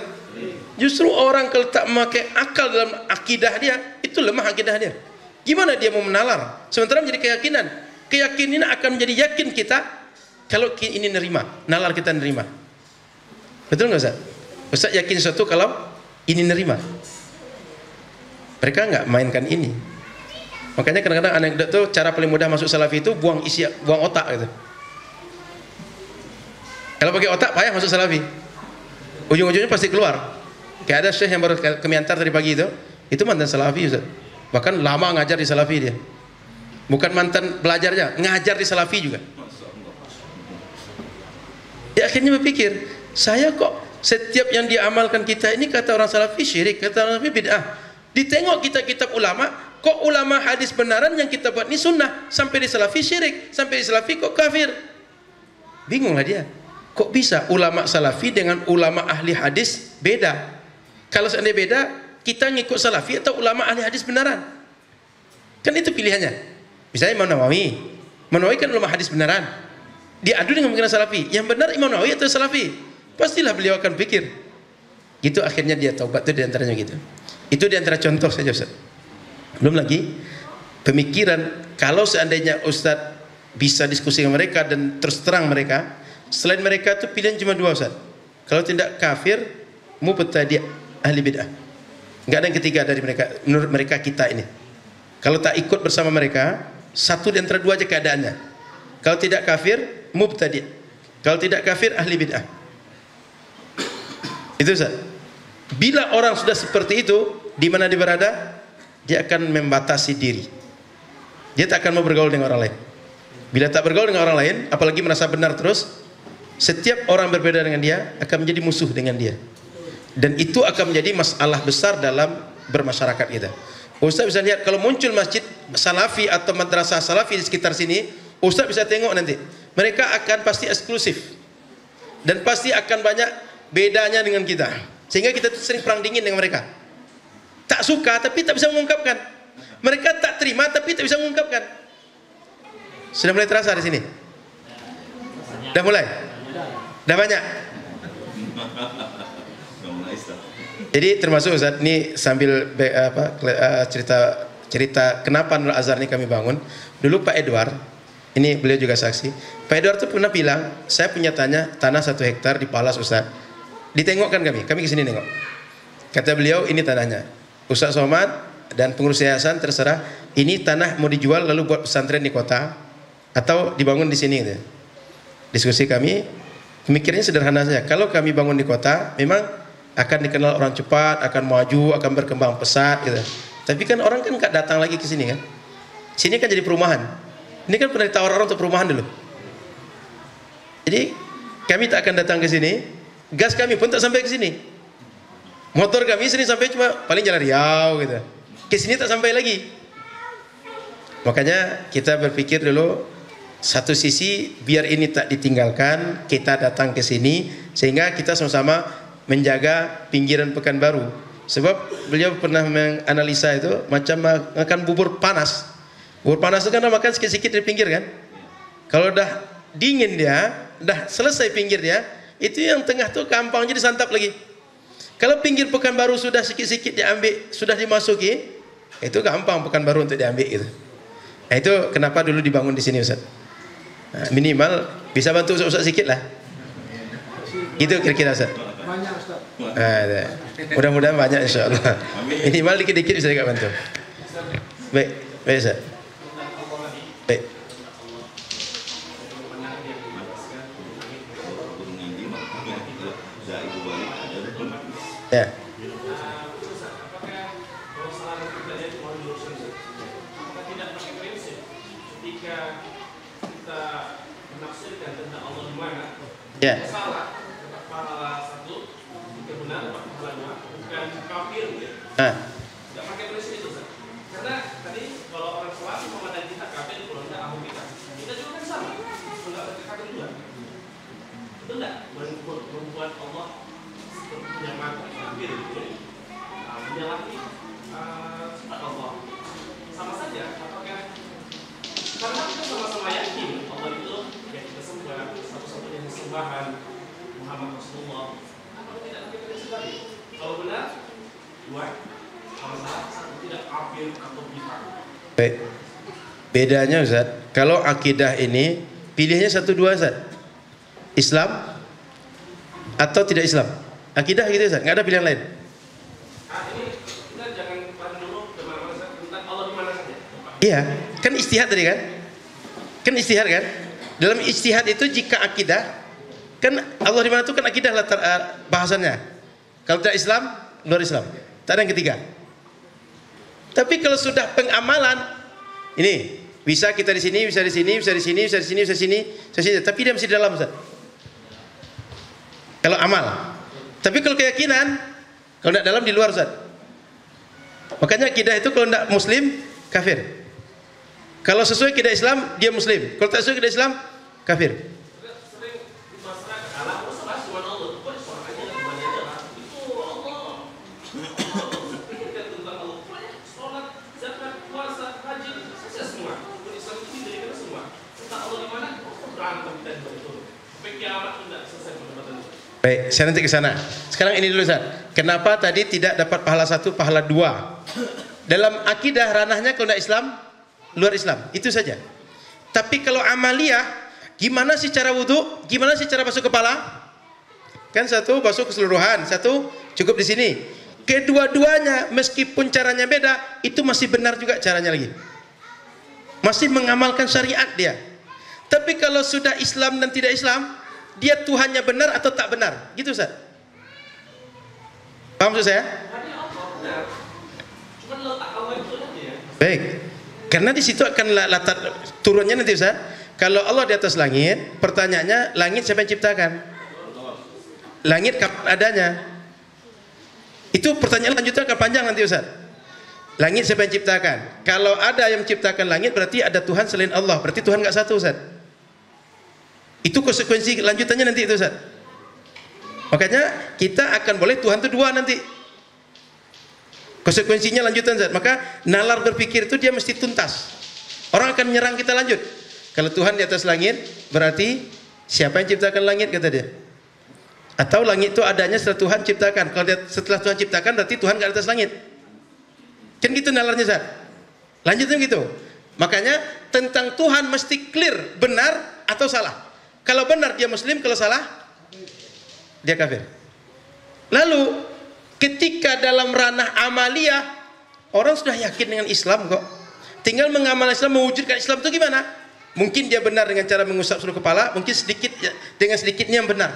Justru orang kalau tak memakai akal dalam akidah dia, itu lemah akidah dia. Gimana dia mau menalar? Sementara menjadi keyakinan. Keyakinan akan menjadi yakin kita kalau ini nerima, nalar kita nerima. Betul nggak Ustaz? Ustaz yakin sesuatu kalau ini nerima. Mereka nggak mainkan ini. Makanya kadang-kadang anekdot tuh cara paling mudah masuk salafi itu buang otak gitu. Kalau pakai otak payah masuk salafi. Ujung-ujungnya pasti keluar. Kayak ada syekh yang baru ke Miantar tadi pagi itu mantan salafi Ustaz. Bahkan lama ngajar di salafi dia. Bukan mantan belajarnya, ngajar di salafi juga. Dia akhirnya berpikir, saya kok setiap yang diamalkan kita ini kata orang salafi syirik, kata orang salafi bid'ah. Ditengok kita kitab ulama, kok ulama hadis benaran yang kita buat ini sunnah, sampai di salafi syirik, sampai di salafi kok kafir. Bingunglah dia. Kok bisa ulama salafi dengan ulama ahli hadis beda? Kalau seandainya beda, kita ngikut salafi atau ulama ahli hadis benaran? Kan itu pilihannya. Misalnya Imam Nawawi. Imam Nawawi kan ulama hadis benaran. Diadu dengan pemikiran salafi. Yang benar Imam Nawawi atau salafi? Pastilah beliau akan pikir. Gitu akhirnya dia taubat, itu diantaranya gitu. Itu diantara contoh saja Ustaz. Belum lagi pemikiran kalau seandainya Ustaz bisa diskusi dengan mereka dan terus terang mereka, selain mereka itu pilihan cuma dua Ustaz. Kalau tidak kafir, mubtadi' ahli bid'ah. Enggak ada yang ketiga dari mereka, menurut mereka kita ini. Kalau tak ikut bersama mereka, satu di antara dua aja keadaannya. Kalau tidak kafir, mubtadi'. Kalau tidak kafir, ahli bid'ah. Itu Ustaz. Bila orang sudah seperti itu, di mana dia berada, dia akan membatasi diri. Dia tak akan mau bergaul dengan orang lain. Bila tak bergaul dengan orang lain, apalagi merasa benar terus, setiap orang berbeda dengan dia akan menjadi musuh dengan dia. Dan itu akan menjadi masalah besar dalam bermasyarakat kita. Ustaz bisa lihat kalau muncul masjid salafi atau madrasah salafi di sekitar sini, Ustaz bisa tengok nanti. Mereka akan pasti eksklusif. Dan pasti akan banyak bedanya dengan kita. Sehingga kita sering perang dingin dengan mereka. Tak suka tapi tak bisa mengungkapkan. Mereka tak terima tapi tak bisa mengungkapkan. Sudah mulai terasa di sini? Dah mulai? Dah banyak? Jadi termasuk Ustaz, ini sambil cerita kenapa Nurul Azhar ini kami bangun. Dulu Pak Edward, ini beliau juga saksi. Pak Edward tuh pernah bilang, saya punya tanah 1 hektar di Palas Ustaz. Ditengokkan kami kesini nengok. Kata beliau, ini tanahnya. Ustaz Somad dan pengurus yayasan terserah. Ini tanah mau dijual lalu buat pesantren di kota atau dibangun di sini. Gitu. Diskusi kami, pemikirannya sederhana saja. Kalau kami bangun di kota, memang akan dikenal orang cepat, akan maju, akan berkembang pesat. Gitu. Tapi kan orang kan nggak datang lagi ke sini kan. Sini kan jadi perumahan. Ini kan pernah ditawar orang untuk perumahan dulu. Jadi kami tak akan datang ke sini. Gas kami pun tak sampai ke sini. Motor kami sini sampai cuma paling jalan Riau gitu. Ke sini tak sampai lagi. Makanya kita berpikir dulu Satu sisi biar ini tak ditinggalkan, kita datang ke sini sehingga kita sama-sama menjaga pinggiran Pekanbaru. Sebab beliau pernah menganalisa itu macam makan bubur panas. Bubur panas itu kan makan sikit-sikit di pinggir kan. Kalau dah dingin dia, dah selesai pinggir dia, itu yang tengah tuh gampang jadi santap lagi. Kalau pinggir Pekanbaru sudah sikit-sikit diambil, sudah dimasuki, itu gampang Pekanbaru untuk diambil gitu. Nah, itu kenapa dulu dibangun di sini Ustaz. Nah, minimal bisa bantu Ustaz sedikit lah. Gitu kira-kira Ustaz. Banyak Ustaz. Mudah-mudahan banyak insyaallah. Minimal dikit-dikit bisa bantu. Baik, baik Ustaz. Baik. Ya. Ya. Ah. Nggak pakai prinsip itu, Ustaz. Karena tadi kalau orang sholat memandang kita kafir, kalau tidak ahli kita juga kan sama, nggak pakai kafir juga. Betul nggak? Membuat Allah yang mati kafir, menyalahi sifat Allah. Sama saja. Apakah karena kita sama-sama yakin Allah itu yang kita sembah, satu-satunya sembahan Muhammad Rasulullah. Apakah tidak pakai prinsip tadi? Kalau benar, dua. Baik. Bedanya Ustaz, kalau akidah ini pilihnya satu dua Ustaz. Islam atau tidak Islam. Akidah gitu Ustaz, nggak ada pilihan lain. Ini kita jangan pandang dulu kemana-mana tentang Allah di mana saja. Iya, kan istihad tadi kan? Kan istihad kan? Dalam istihad itu jika akidah, kan Allah di mana itu kan akidah lah bahasannya. Kalau tidak Islam, luar Islam. Tak ada yang ketiga. Tapi kalau sudah pengamalan, ini bisa kita di sini, bisa di sini, bisa di sini, bisa di sini, bisa di sini, bisa di sini. Tapi dia masih di dalam Ustaz. Kalau amal. Tapi kalau keyakinan, kalau tidak dalam di luar Ustaz. Makanya akidah itu kalau tidak Muslim kafir. Kalau sesuai akidah Islam dia Muslim. Kalau tak sesuai akidah Islam kafir. Baik, saya nanti ke sana. Sekarang ini dulu Ustaz. Kenapa tadi tidak dapat pahala satu, pahala dua? Dalam akidah ranahnya kalau tidak Islam, luar Islam. Itu saja. Tapi kalau amaliyah, gimana sih cara wudhu? Gimana sih cara basuh kepala? Kan satu basuh keseluruhan, satu cukup di sini. Kedua-duanya meskipun caranya beda, itu masih benar juga caranya lagi. Masih mengamalkan syariat dia. Tapi kalau sudah Islam dan tidak Islam, dia Tuhannya benar atau tak benar, gitu Ustaz. Paham maksud saya? Baik. Karena di situ akan latar turunnya nanti Ustaz. Kalau Allah di atas langit, pertanyaannya langit siapa yang ciptakan? Langit kapan adanya? Itu pertanyaan lanjutan akan panjang nanti Ustaz. Langit siapa yang ciptakan? Kalau ada yang menciptakan langit berarti ada Tuhan selain Allah. Berarti Tuhan enggak satu Ustaz. Itu konsekuensi lanjutannya nanti itu Ustaz. Makanya kita akan boleh Tuhan itu dua nanti. Konsekuensinya lanjutan Ustaz. Maka nalar berpikir itu dia mesti tuntas. Orang akan menyerang kita lanjut. Kalau Tuhan di atas langit berarti siapa yang ciptakan langit kata dia. Atau langit itu adanya setelah Tuhan ciptakan. Kalau setelah Tuhan ciptakan berarti Tuhan enggak di atas langit. Kan gitu nalarnya Ustaz. Lanjutnya gitu. Makanya tentang Tuhan mesti clear benar atau salah. Kalau benar dia Muslim, kalau salah dia kafir. Lalu ketika dalam ranah amaliyah orang sudah yakin dengan Islam kok, tinggal mengamal Islam, mewujudkan Islam itu gimana? Mungkin dia benar dengan cara mengusap seluruh kepala, mungkin sedikit dengan sedikitnya yang benar.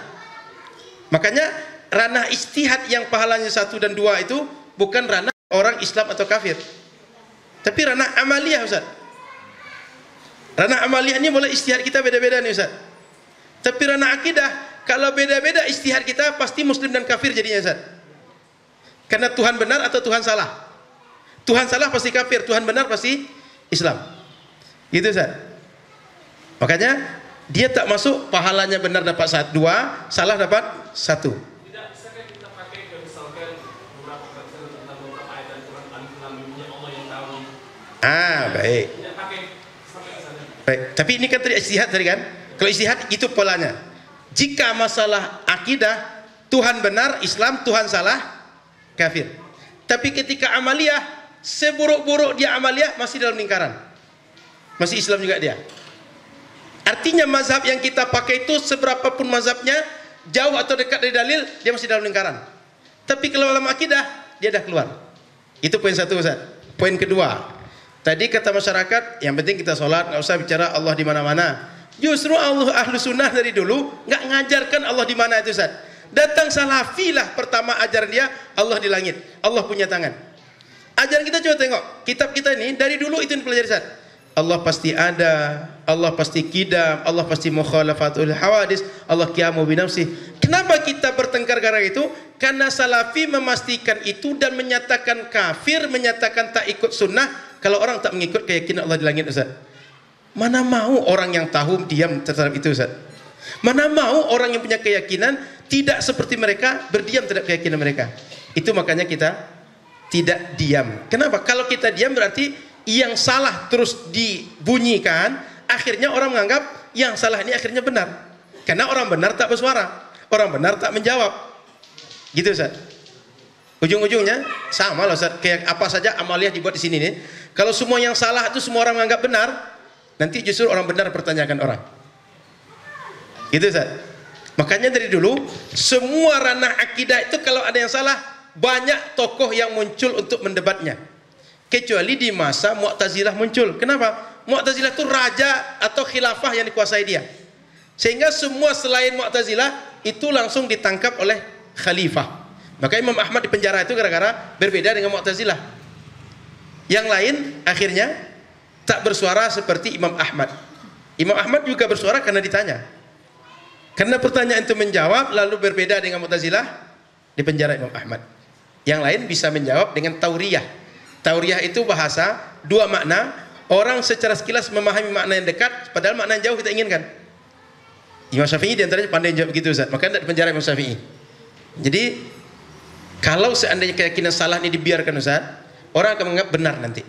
Makanya ranah istihad yang pahalanya 1 dan 2 itu bukan ranah orang Islam atau kafir, tapi ranah amaliyah Ustaz. Ranah amaliyah ini mulai istihad kita beda-beda nih Ustaz. Tapi ranah akidah, kalau beda-beda istihad kita pasti Muslim dan kafir jadinya Ustaz. Karena Tuhan benar atau Tuhan salah. Tuhan salah pasti kafir, Tuhan benar pasti Islam. Gitu Ustaz. Makanya dia tak masuk, pahalanya benar dapat 2, salah dapat 1. Tidak bisakah kita pakai misalkan beberapa persen tentang beberapa ayat Al-Quran Al-Qurannya Allah yang tahu. Baik. Tidak pakai sampai ke sana. Baik. Tapi ini kan tadi ijtihad tadi kan. Kalau ijtihad itu polanya. Jika masalah akidah, Tuhan benar, Islam, Tuhan salah, kafir. Tapi ketika amaliyah, seburuk-buruk dia amaliyah masih dalam lingkaran. Masih Islam juga dia. Artinya mazhab yang kita pakai itu seberapapun mazhabnya, jauh atau dekat dari dalil, dia masih dalam lingkaran. Tapi kalau dalam akidah, dia dah keluar. Itu poin 1, Ustaz. Poin kedua, tadi kata masyarakat, yang penting kita sholat, nggak usah bicara Allah di mana-mana. Justru Allah ahlu sunnah dari dulu nggak ngajarkan Allah di mana itu, Ustaz. Datang salafi lah pertama ajaran dia, Allah di langit, Allah punya tangan. Ajaran kita coba tengok, kitab kita ini dari dulu itu yang dipelajari, Ustaz. Allah pasti ada, Allah pasti qidam, Allah pasti mukhalafatul hawadis, Allah qiyamu binafsi. Kenapa kita bertengkar gara itu? Karena salafi memastikan itu dan menyatakan kafir, menyatakan tak ikut sunnah kalau orang tak mengikut keyakinan Allah di langit, Ustaz. Mana mau orang yang tahu diam terhadap itu, Ustaz? Mana mau orang yang punya keyakinan tidak seperti mereka, berdiam terhadap keyakinan mereka? Itu makanya kita tidak diam. Kenapa? Kalau kita diam berarti yang salah terus dibunyikan, akhirnya orang menganggap yang salah ini akhirnya benar. Karena orang benar tak bersuara, orang benar tak menjawab. Gitu, Ustaz. Ujung-ujungnya sama loh, Ustaz. Kayak apa saja amaliyah dibuat di sini nih. Kalau semua yang salah itu semua orang menganggap benar, nanti justru orang benar pertanyakan orang. Gitu, Ustaz. Makanya dari dulu semua ranah akidah itu kalau ada yang salah, banyak tokoh yang muncul untuk mendebatnya. Kecuali di masa Mu'tazilah muncul. Kenapa? Mu'tazilah itu raja atau khilafah yang dikuasai dia. Sehingga semua selain Mu'tazilah itu langsung ditangkap oleh khalifah. Maka Imam Ahmad di penjara itu gara-gara berbeda dengan Mu'tazilah. Yang lain akhirnya tak bersuara seperti Imam Ahmad. Imam Ahmad juga bersuara karena ditanya. Karena pertanyaan itu menjawab lalu berbeda dengan Mu'tazilah, di penjara Imam Ahmad. Yang lain bisa menjawab dengan tauriyah. Tauriyah itu bahasa dua makna, orang secara sekilas memahami makna yang dekat padahal makna yang jauh kita inginkan. Imam Syafi'i diantaranya pandai jawab begitu, Ustaz. Makanya tidak di penjara Imam Syafi'i. Jadi kalau seandainya keyakinan salah ini dibiarkan, Ustaz, orang akan menganggap benar nanti.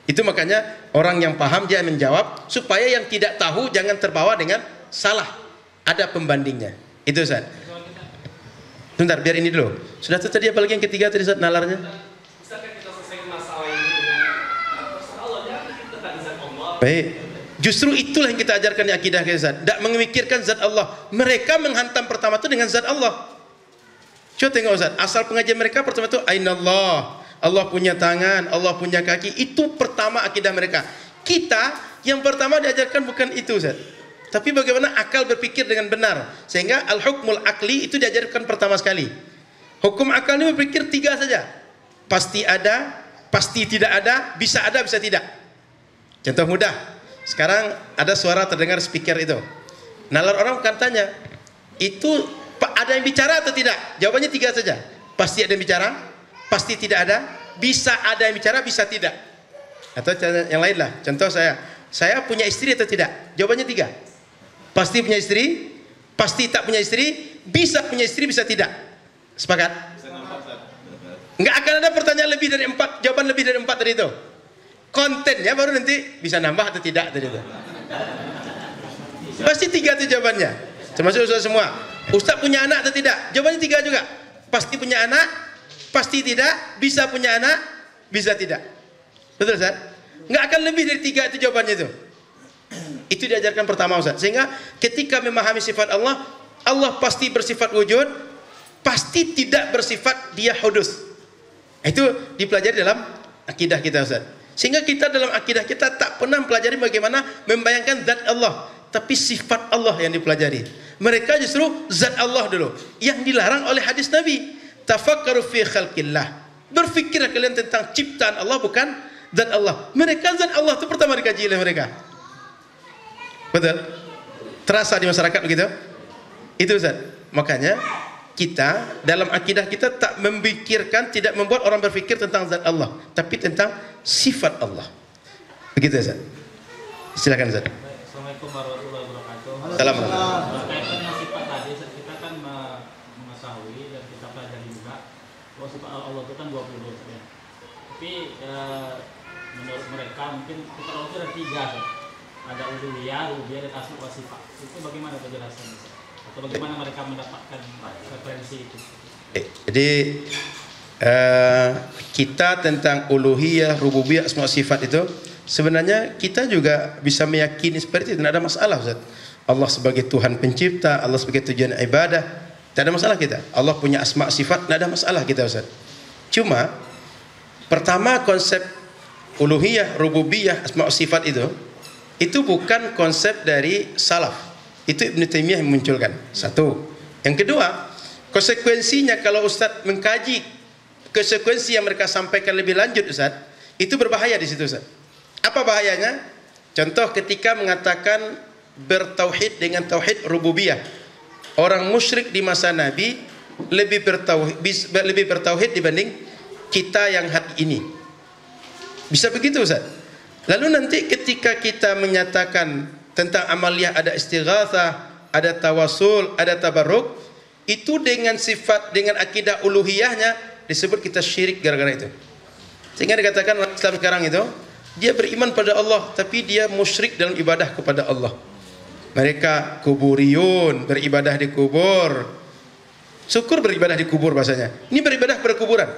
Itu makanya orang yang paham dia menjawab supaya yang tidak tahu jangan terbawa dengan salah. Ada pembandingnya. Itu, Ustaz. Bentar, biar ini dulu. Sudah tuh tadi apalagi yang ketiga tadi, Ustaz, nalarnya? Baik, justru itulah yang kita ajarkan di akidah kita, Zat. Tak memikirkan zat Allah. Mereka menghantam pertama itu dengan zat Allah. Coba tengok, Ustaz, asal pengajian mereka pertama itu Ainallah, Allah punya tangan, Allah punya kaki. Itu pertama akidah mereka. Kita yang pertama diajarkan bukan itu, Ustaz. Tapi bagaimana akal berpikir dengan benar. Sehingga al-hukmul akli itu diajarkan pertama sekali. Hukum akal ini berpikir 3 saja. Pasti ada, pasti tidak ada, bisa tidak. Contoh mudah, sekarang ada suara terdengar speaker itu. Nalar orang akan tanya, itu ada yang bicara atau tidak? Jawabannya 3 saja. Pasti ada yang bicara, pasti tidak ada, bisa ada yang bicara, bisa tidak. Atau yang lain lah. Contoh saya punya istri atau tidak? Jawabannya 3. Pasti punya istri, pasti tak punya istri, bisa punya istri, bisa tidak. Sepakat? Enggak akan ada pertanyaan lebih dari 4, jawaban lebih dari 4 tadi itu. Kontennya baru nanti bisa nambah atau tidak tadi itu. Pasti 3 itu jawabannya. Termasuk Ustaz semua. Ustaz punya anak atau tidak? Jawabannya 3 juga. Pasti punya anak, pasti tidak, bisa punya anak, bisa tidak. Betul, Ustaz? Nggak akan lebih dari 3 itu jawabannya itu. Itu diajarkan pertama, Ustaz. Sehingga ketika memahami sifat Allah, Allah pasti bersifat wujud, pasti tidak bersifat dia hudus. Itu dipelajari dalam akidah kita, Ustaz. Sehingga kita dalam akidah kita tak pernah mempelajari bagaimana membayangkan zat Allah, tapi sifat Allah yang dipelajari. Mereka justru zat Allah dulu yang dilarang oleh hadis Nabi. Tafakkaru fi khalqillah. Berfikirlah kalian tentang ciptaan Allah, bukan zat Allah. Mereka zat Allah itu pertama dikaji oleh mereka. Betul? Terasa di masyarakat begitu? Itu, Ustaz. Makanya kita dalam akidah kita tak memikirkan, tidak membuat orang berfikir tentang zat Allah, tapi tentang sifat Allah. Begitu, Ustaz. Silakan, Ustaz. Assalamualaikum warahmatullahi wabarakatuh. Assalamualaikum. Berkaitan dengan sifat tadi, kita kan mengetahui dan kita pelajari juga bahwa sifat Allah itu kan 20 ya. Tapi menurut mereka mungkin sifat Allah itu ada 3 kan? Ada uluhiyah, rububiyah, dan asma wa sifat. Itu bagaimana penjelasannya? Atau bagaimana mereka mendapatkan referensi itu? Jadi kita tentang uluhiyah, rububiyah, asma wa sifat itu sebenarnya kita juga bisa meyakini seperti itu, tidak ada masalah, Ustaz. Allah sebagai Tuhan pencipta, Allah sebagai tujuan ibadah, tidak ada masalah kita. Allah punya asma sifat, tidak ada masalah kita, Ustaz. Cuma pertama konsep uluhiyah, rububiyah, asma sifat itu bukan konsep dari salaf. Itu Ibnu Taimiyah yang memunculkan. Satu. Yang kedua, konsekuensinya kalau Ustaz mengkaji konsekuensi yang mereka sampaikan lebih lanjut, Ustaz, itu berbahaya di situ, Ustaz. Apa bahayanya? Contoh ketika mengatakan bertauhid dengan tauhid rububiyah. Orang musyrik di masa Nabi lebih bertauhid dibanding kita yang hari ini. Bisa begitu, Ustaz? Lalu nanti ketika kita menyatakan tentang amaliyah ada istighatsah, ada tawasul, ada tabarruk, itu dengan sifat, dengan akidah uluhiyahnya disebut kita syirik gara-gara itu. Sehingga dikatakan orang Islam sekarang itu dia beriman pada Allah tapi dia musyrik dalam ibadah kepada Allah. Mereka kuburiyun, beribadah di kubur. Syukur beribadah di kubur bahasanya. Ini beribadah pada kuburan.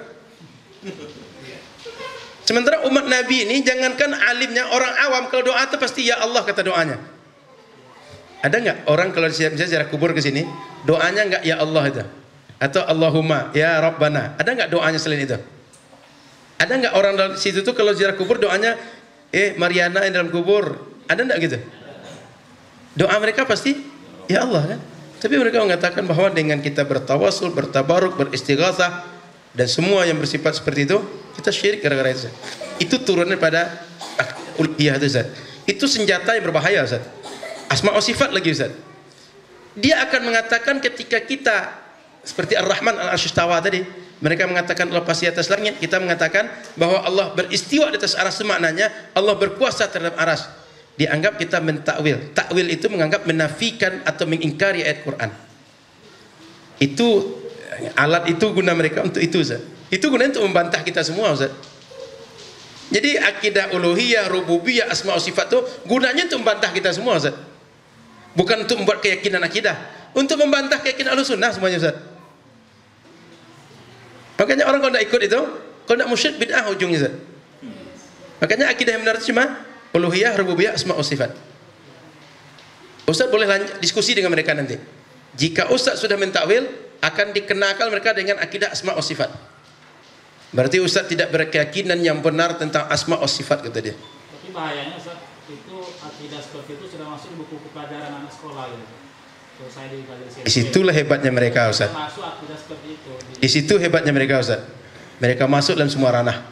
Sementara umat Nabi ini jangankan alimnya, orang awam kalau doa itu pasti ya Allah kata doanya. Ada enggak orang kalau misalnya ziarah kubur ke sini, doanya enggak ya Allah itu? Atau Allahumma ya Rabbana. Ada enggak doanya selain itu? Ada enggak orang dalam situ tuh kalau ziarah kubur doanya Mariana yang dalam kubur? Ada enggak gitu? Doa mereka pasti ya Allah kan. Tapi mereka mengatakan bahwa dengan kita bertawasul, bertabaruk, beristighatsah dan semua yang bersifat seperti itu, kita syirik gara-gara itu. Itu turunnya pada uluhiyah itu, Ustaz. Itu senjata yang berbahaya, Ustaz. Asma wa sifat lagi, Ustaz. Dia akan mengatakan ketika kita seperti Ar-Rahman al-Arsy istawa tadi, mereka mengatakan Allah pasti atas langit, kita mengatakan bahwa Allah beristiwa di atas aras, maknanya Allah berkuasa terhadap aras. Dianggap kita mentakwil. Takwil itu menganggap menafikan atau mengingkari ayat Quran. Itu alat itu guna mereka untuk itu, Ustaz. Itu gunanya untuk membantah kita semua, Ustaz. Jadi akidah uluhiyah, rububiyah, asma wa sifat itu gunanya untuk membantah kita semua, Ustaz. Bukan untuk membuat keyakinan akidah, untuk membantah keyakinan Ahlussunnah semuanya, Ustaz. Makanya orang kalau tidak ikut itu, kalau tidak musyrik bid'ah ujungnya, Ustaz. Makanya akidah yang benar itu cuma uluhiyah, rububiyah, asma wa sifat. Ustaz boleh diskusi dengan mereka nanti. Jika Ustaz sudah mentakwil, akan dikenakan mereka dengan akidah asma wa sifat. Berarti Ustaz tidak berkeyakinan yang benar tentang asma wa sifat, kata dia. Tapi bahayanya Ustaz, itu akidah seperti itu sudah masuk di buku pelajaran anak sekolah gitu. So, saya di situlah hebatnya mereka, Ustaz. Masuk akidah seperti itu. Di situ hebatnya mereka, Ustaz. Mereka masuk dalam semua ranah.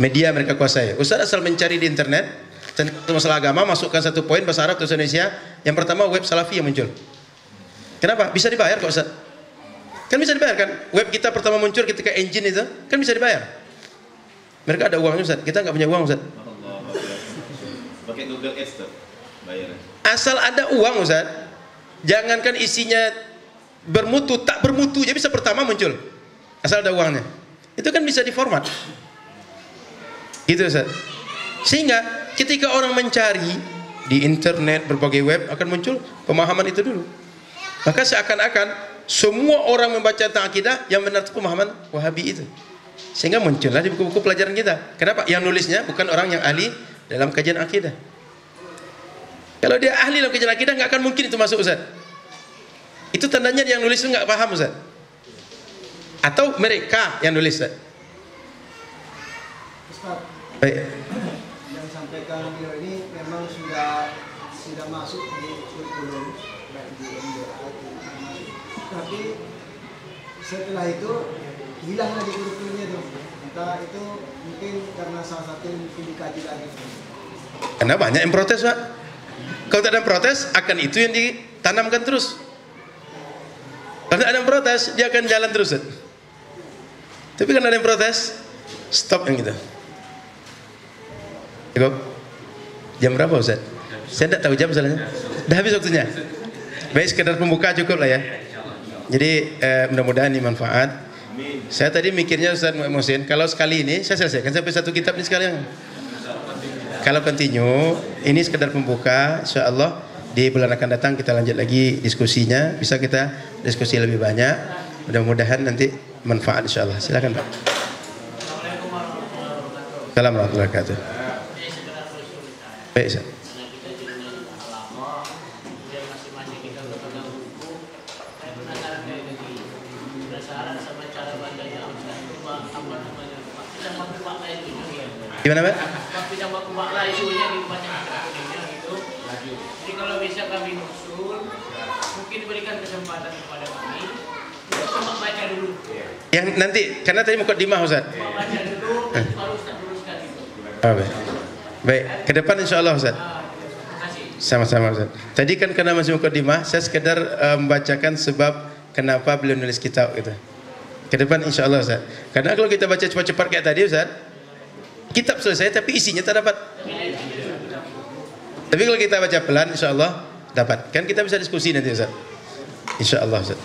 Media mereka kuasai. Ustaz asal mencari di internet tentang masalah agama, masukkan satu poin bahasa Arab atau Indonesia, yang pertama web Salafi yang muncul. Kenapa? Bisa dibayar kok, Ustaz. Kan bisa dibayar kan? Web kita pertama muncul ketika engine itu, kan bisa dibayar. Mereka ada uangnya, Ustaz. Kita nggak punya uang, Ustaz. Pakai Google Ads tuh, bayar. Asal ada uang, Ustaz. Jangankan isinya bermutu, tak bermutu, jadi bisa pertama muncul. Asal ada uangnya. Itu kan bisa diformat. Gitu, Ustaz. Sehingga ketika orang mencari di internet berbagai web akan muncul pemahaman itu dulu. Maka seakan-akan semua orang membaca tentang akidah yang benar itu pemahaman Wahabi itu. Sehingga muncullah di buku-buku pelajaran kita. Kenapa? Yang nulisnya bukan orang yang ahli dalam kajian akidah. Kalau dia ahli dalam kajian akidah nggak akan mungkin itu masuk, Ustaz. Itu tandanya yang nulis itu nggak paham, Ustaz. Atau mereka yang nulis, Ustaz. Baik. Yang sampaikan beliau ini memang sudah masuk di kurikulum baik di MBA tapi setelah itu hilang lagi kurikulumnya tuh. Entah itu mungkin karena salah satu mungkin dikaji lagi. Karena banyak yang protes, Pak. Kalau tak ada protes, akan itu yang ditanamkan terus. Kalau ada yang protes, dia akan jalan terus, Ustaz. Tapi kalau ada yang protes, stop yang gitu. Cukup? Jam berapa, Ustaz? Saya tidak tahu jam soalnya. Dah habis waktunya. Baik, sekedar pembuka cukup lah ya. Jadi mudah-mudahan ini manfaat. Saya tadi mikirnya Ustaz Muhsin, kalau sekali ini saya selesaikan sampai satu kitab ini sekalian. Kalau continue, ini sekedar pembuka. InsyaAllah di bulan akan datang kita lanjut lagi diskusinya. Bisa kita diskusi lebih banyak. Mudah-mudahan nanti manfaat insyaAllah. Silakan Pak. Assalamualaikum warahmatullahi wabarakatuh. Baik Ustaz. Gimana Pak? Jadi kalau bisa kami usul, mungkin berikan kesempatan kepada kami untuk baca dulu. Yang nanti, karena tadi mukaddimah Ustaz. Baca dulu, baru Ustaz luruskan itu. Baik. Baik, ke depan insyaallah Ustaz. Sama-sama Ustaz. Tadi kan karena masih mukaddimah, saya sekedar membacakan sebab kenapa beliau nulis kitab gitu. Ke depan insyaallah Ustaz. Karena kalau kita baca cepat-cepat kayak tadi Ustaz, kitab selesai tapi isinya tak dapat. Tapi kalau kita baca pelan insyaallah dapat. Kan kita bisa diskusi nanti Ustaz. Insyaallah Ustaz.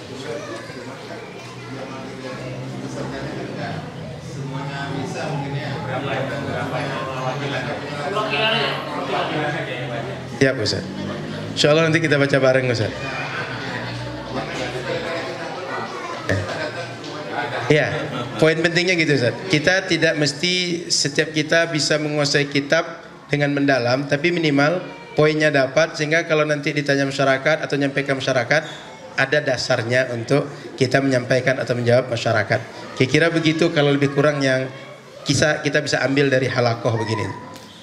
Ya Ustaz. Insyaallah nanti kita baca bareng Ustaz. Ya, poin pentingnya gitu Ustaz. Kita tidak mesti setiap kita bisa menguasai kitab dengan mendalam, tapi minimal poinnya dapat sehingga kalau nanti ditanya masyarakat atau menyampaikan masyarakat ada dasarnya untuk kita menyampaikan atau menjawab masyarakat. Kira-kira begitu kalau lebih kurang yang kita bisa ambil dari halakoh begini.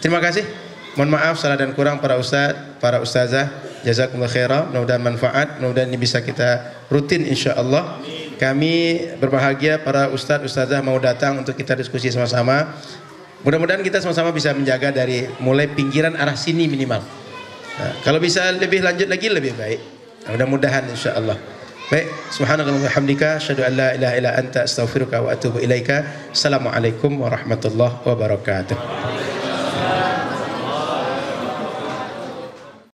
Terima kasih. Mohon maaf salah dan kurang para ustaz, para ustazah. Jazakumullah khairan. Mudah-mudahan manfaat. Mudah-mudahan ini bisa kita rutin insyaallah. Kami berbahagia para ustaz ustazah mau datang untuk kita diskusi sama-sama. Mudah-mudahan kita sama-sama bisa menjaga dari mulai pinggiran arah sini minimal. Nah, kalau bisa lebih lanjut lagi lebih baik. Mudah-mudahan insyaallah. Baik, subhanakallahumma wa bihamdika asyhadu an la ilaha illa anta astaghfiruka wa atubu ilaika. Assalamualaikum warahmatullahi wabarakatuh.